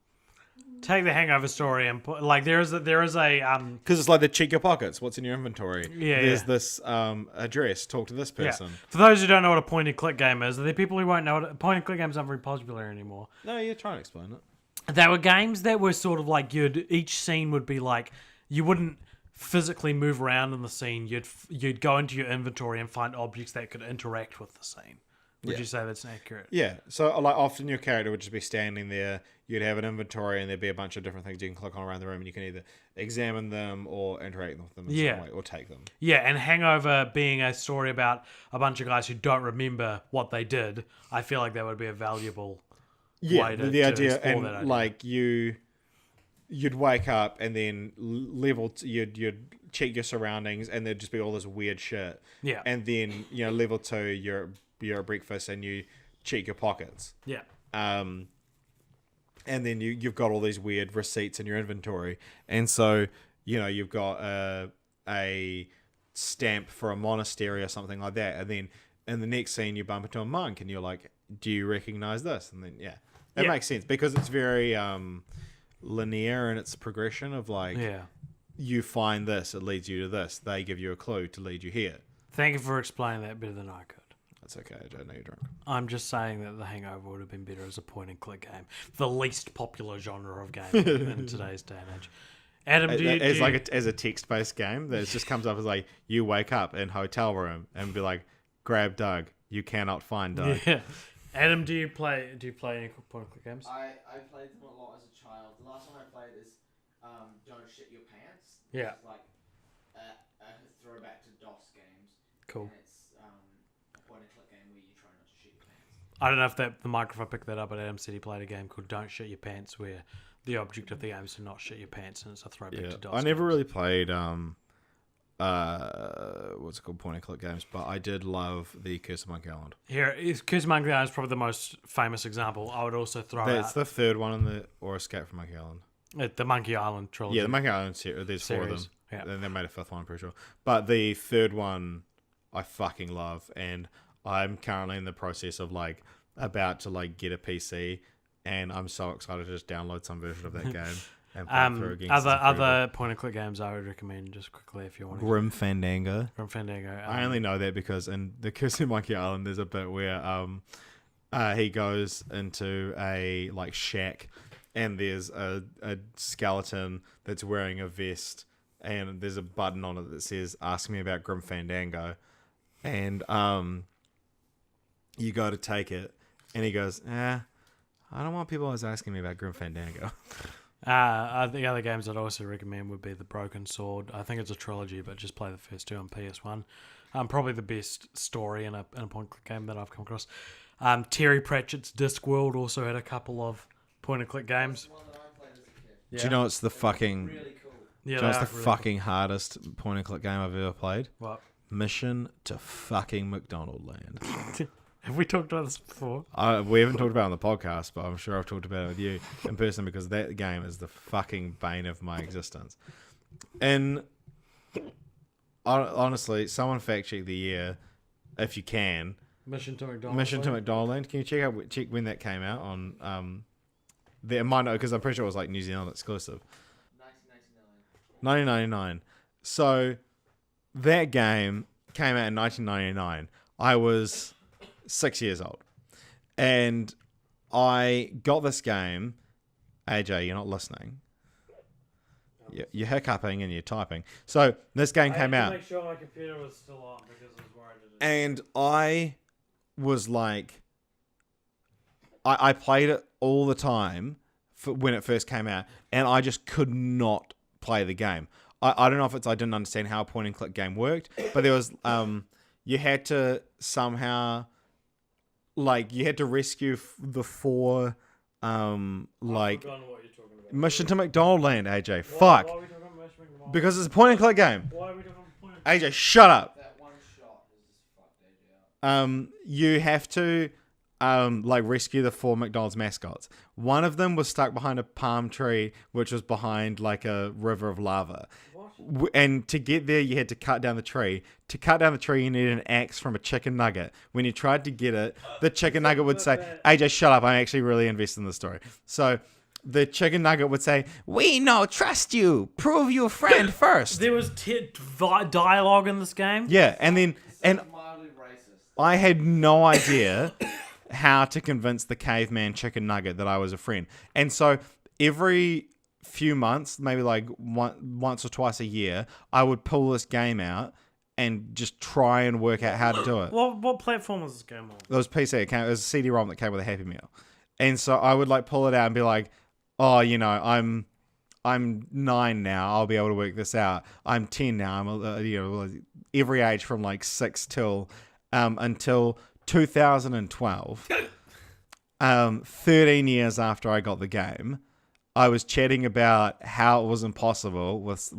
take the Hangover story and put like there is a because it's like the check your pockets. What's in your inventory? There's this address. Talk to this person. Yeah. For those who don't know what a point and click game is, there are people who won't know what point and click games aren't very popular anymore. No, you're trying to explain it. They were games that were sort of like each scene would be like you wouldn't physically move around in the scene. You'd go into your inventory and find objects that could interact with the scene. Would you say that's accurate? Yeah. So like often your character would just be standing there. You'd have an inventory and there'd be a bunch of different things you can click on around the room, and you can either examine them or interact with them in some way or take them. Yeah, and Hangover being a story about a bunch of guys who don't remember what they did, I feel like that would be a valuable way to the idea explore and that idea. like you'd wake up and then you'd check your surroundings and there'd just be all this weird shit. Yeah. And then, level 2, you're at breakfast and you check your pockets. Yeah. And then you've got all these weird receipts in your inventory. And so, you've got a stamp for a monastery or something like that. And then in the next scene, you bump into a monk and you're like, do you recognize this? And then, that makes sense because it's very linear in its progression of like, you find this, it leads you to this. They give you a clue to lead you here. Thank you for explaining that better than I could. That's okay, I don't know you're drunk. I'm just saying that The Hangover would have been better as a point-and-click game. The least popular genre of game in today's day and age. Adam, as a text-based game that just comes up as like, you wake up in hotel room and be like, grab Doug, you cannot find Doug. Yeah. Adam, do you play any point-and-click games? I played them a lot as a child. The last one I played is Don't Shit Your Pants. Yeah. It's like a throwback to DOS games. Cool. And it's a point-and-click game where you try not to shit your pants. I don't know if the microphone picked that up, but Adam said he played a game called Don't Shit Your Pants, where the object of the game is to not shit your pants, and it's a throwback to DOS. I never really played what's it called, point-and-click games, but I did love the Curse of Monkey Island. Curse of Monkey Island is probably the most famous example. I would also throw That's out the third one or Escape from Monkey Island. The Monkey Island trilogy. Yeah, the Monkey Island series. There's series. 4 of them. Yeah. And they made a 5th one, I'm pretty sure. But the third one, I fucking love, and I'm currently in the process of like about to like get a PC, and I'm so excited to just download some version of that game and play it through again. Other point and click games I would recommend just quickly if you want. Grim Fandango. I only know that because in the Curse of Monkey Island, there's a bit where he goes into a like shack, and there's a skeleton that's wearing a vest, and there's a button on it that says "Ask me about Grim Fandango," and you go to take it, and he goes, I don't want people always asking me about Grim Fandango. The other games I'd also recommend would be The Broken Sword. I think it's a trilogy, but just play the first 2 on PS1. Probably the best story in a point-and-click game that I've come across. Terry Pratchett's Discworld also had a couple of point-and-click games. Do you know it's the fucking... Really cool. Yeah, Do you know it's they the are really fucking hardest point-and-click game I've ever played? cool. What? Mission to fucking McDonald Land. Have we talked about this before? We haven't talked about it on the podcast, but I'm sure I've talked about it with you in person because that game is the fucking bane of my existence. And honestly, someone fact check the year if you can. Mission to McDonald's. Mission to McDonald Land. Can you check when that came out on? It might know because I'm pretty sure it was like New Zealand exclusive. 1999. So that game came out in 1999. I was 6 years old, and I got this game. AJ, you're not listening. You're hiccuping and you're typing. So this game came out. I had to make sure my computer was still on because I was worried. And I was like, I played it all the time when it first came out, and I just could not play the game. I don't know if it's I didn't understand how a point and click game worked, but there was you had to somehow you had to rescue the four What you're talking about. Mission to McDonald Land, AJ. Fuck. Why are we talking about Mission to McDonald's? Because it's a point and click game. Why are we talking about point and click? AJ, shut up. That one shot is just fucked AJ up. You have to rescue the four McDonald's mascots. One of them was stuck behind a palm tree, which was behind like a river of lava. And to get there, you had to cut down the tree. To cut down the tree, you needed an axe from a chicken nugget. When you tried to get it, the chicken nugget would say, AJ, shut up. I'm actually really invested in the story. So the chicken nugget would say, we no trust you. Prove you're a friend first. There was dialogue in this game? Yeah, and then... and Mildly racist. I had no idea how to convince the caveman chicken nugget that I was a friend. And so every few months, maybe like once or twice a year, I would pull this game out and just try and work out how to do it. What platform was this game on? It was PC. It was a CD-ROM that came with a Happy Meal. And so I would pull it out and be like, oh, I'm 9 now. I'll be able to work this out. I'm 10 now. I'm every age from 6 till 2012. 13 years after I got the game, I was chatting about how it was impossible with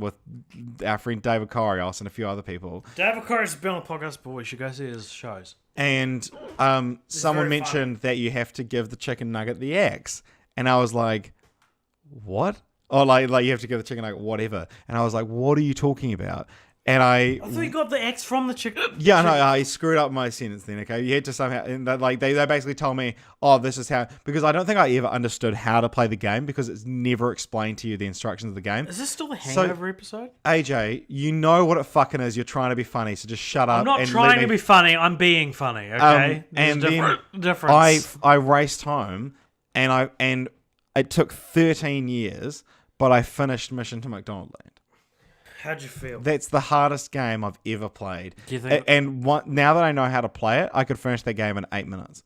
our friend David Corios and a few other people. David Corey's been on the podcast, but we should go see his shows. And someone mentioned that you have to give the chicken nugget the axe. And I was like, what? Oh, you have to give the chicken nugget whatever. And I was like, what are you talking about? And I thought you got the axe from the chicken. Yeah, no, I screwed up my sentence then, okay? You had to somehow... And they basically told me, oh, this is how... Because I don't think I ever understood how to play the game because it's never explained to you the instructions of the game. Is this still the Hangover episode? AJ, you know what it fucking is. You're trying to be funny, so just shut up. I'm not trying to be funny. I'm being funny, okay? And then difference. I raced home, and it took 13 years, but I finished Mission to McDonald Land. How'd you feel? That's the hardest game I've ever played. Do you think? Now that I know how to play it, I could finish that game in 8 minutes.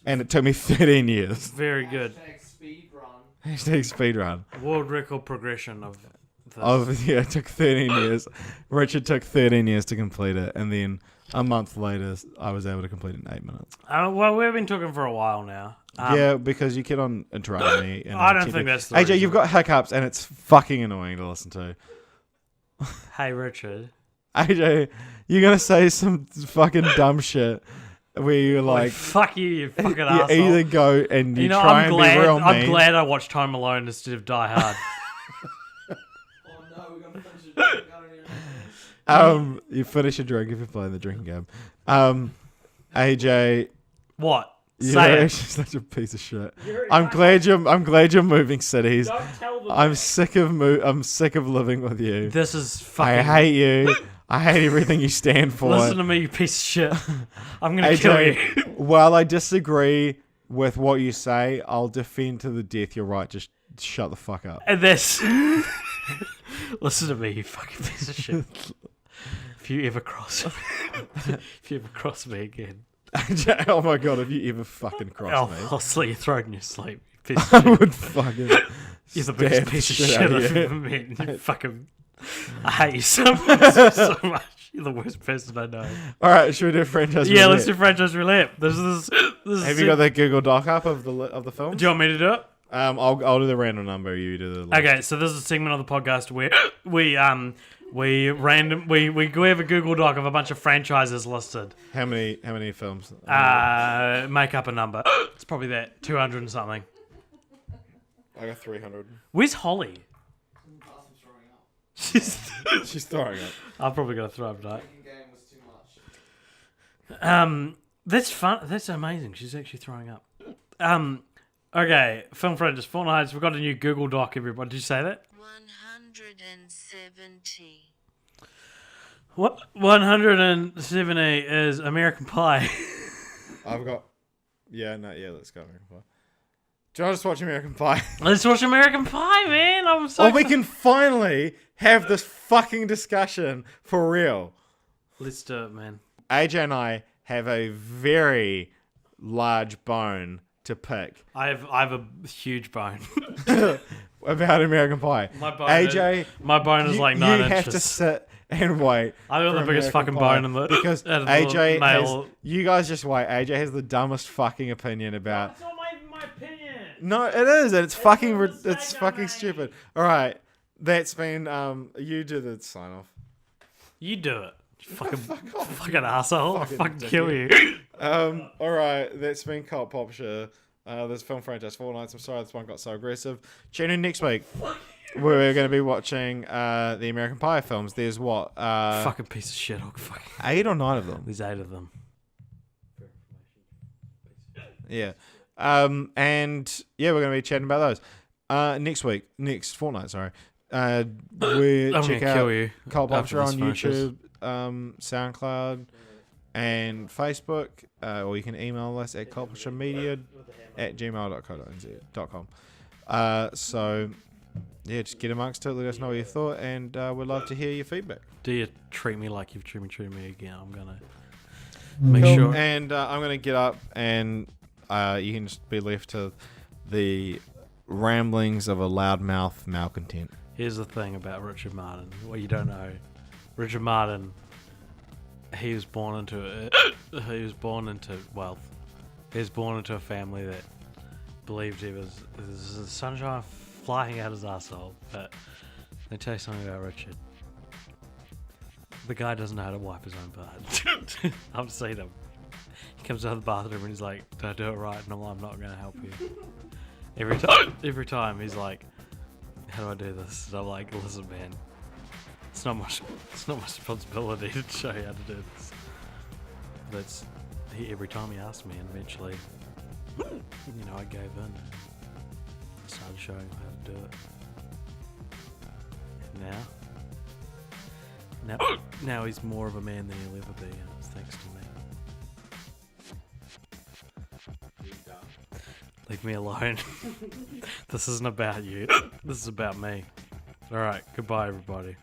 And it took me 13 years. Very good. Hashtag speedrun. World record progression of this. It took 13 years. Richard took 13 years to complete it, and then a month later, I was able to complete it in 8 minutes. Well, we've been talking for a while now. Yeah, because you keep on interrupting me. And I don't think that's the AJ, reason. you've got hiccups, and it's fucking annoying to listen to. Hey, Richard. AJ, you're going to say some fucking dumb shit where you're like... fuck you, you fucking you asshole. either go and you try and be real mean. I'm glad I watched Home Alone instead of Die Hard. Oh no, we're going to finish it. I don't even know. You finish your drink if you're playing the drinking game. AJ... What? You're Say actually it. such a piece of shit. I'm glad you're moving cities. Don't tell them. I'm sick of living with you. This is fucking... I hate you. I hate everything you stand for. Listen to me, you piece of shit. I'm going to kill you. While I disagree with what you say, I'll defend to the death your right. Just shut the fuck up. And this... Listen to me, you fucking piece of shit. If you ever cross me again... Oh my god, have you ever fucking crossed me? I'll slit your throat in your sleep. You piece I of shit. would fucking... You're the biggest stab piece of shit shit out of I've you. ever met. You fucking... I hate you so much. You're the worst person I know. All right, should we do franchise? Yeah, roulette? let's do franchise roulette. This is Have you got the Google Doc up of the film? Do you want me to do it? I'll do the random number. You do the list. Okay, so this is a segment of the podcast where we have a Google Doc of a bunch of franchises listed. How many films? Make up a number. It's probably that 200 and something. I got 300. Where's Holly? She's She's throwing up. I'm probably gonna throw up tonight. Game was too much. That's fun. That's amazing. She's actually throwing up. Okay, film franchise Fortnights. We've got a new Google Doc. Everybody, did you say that? 170. What? 170 is American Pie. I've got. Let's go American Pie. Do you want to just watch American Pie? Let's watch American Pie, man. I'm so. We can finally have this fucking discussion for real. Let's do it, man. AJ and I have a very large bone to pick I have a huge bone. about American Pie. My bone. AJ, My bone is like 9 you inches. have to sit and wait. I got the for biggest American fucking Pie bone in the because out of the AJ male. has. You guys just wait. AJ has the dumbest fucking opinion about. That's not my opinion. No, it is, and it's fucking. a mistake It's I fucking made. stupid. All right, that's been. You do the sign off. You do it. You fucking asshole. I'll fucking dickhead. kill you. All right, that's been Cult Popture. This film franchise Fortnights. I'm sorry this one got so aggressive. Tune in next week. We're going to be watching the American Pie films. There's what? Fucking piece of shit. I'll fucking... 8 or 9 of them. There's 8 of them. Yeah. And yeah, we're going to be chatting about those next fortnight. Sorry. We I'm check gonna out kill you. Cult after Popture this on finishes. YouTube, SoundCloud, and Facebook. Or you can email us at cultpatriamedia@gmail.com. So yeah, just get amongst it. Let us know what you thought, and we'd love to hear your feedback. Do you treat me like you've treated me again? I'm gonna make sure. And I'm gonna get up, and you can just be left to the ramblings of a loudmouth malcontent. Here's the thing about Richard Martin. What you don't know, Richard Martin. He was born into wealth. He was born into a family that believed he was the sunshine flying out his asshole. But let me tell you something about Richard. The guy doesn't know how to wipe his own butt. I've seen him. He comes out of the bathroom and he's like, "Don't do it right," and I'm not going to help you. Every time he's like, "How do I do this?" And I'm like, "Listen, man. It's not my responsibility to show you how to do this." Every time he asked me, and eventually, I gave in. I started showing him how to do it. And now he's more of a man than he'll ever be, and it's thanks to me. Leave me alone. This isn't about you. This is about me. All right, goodbye, everybody.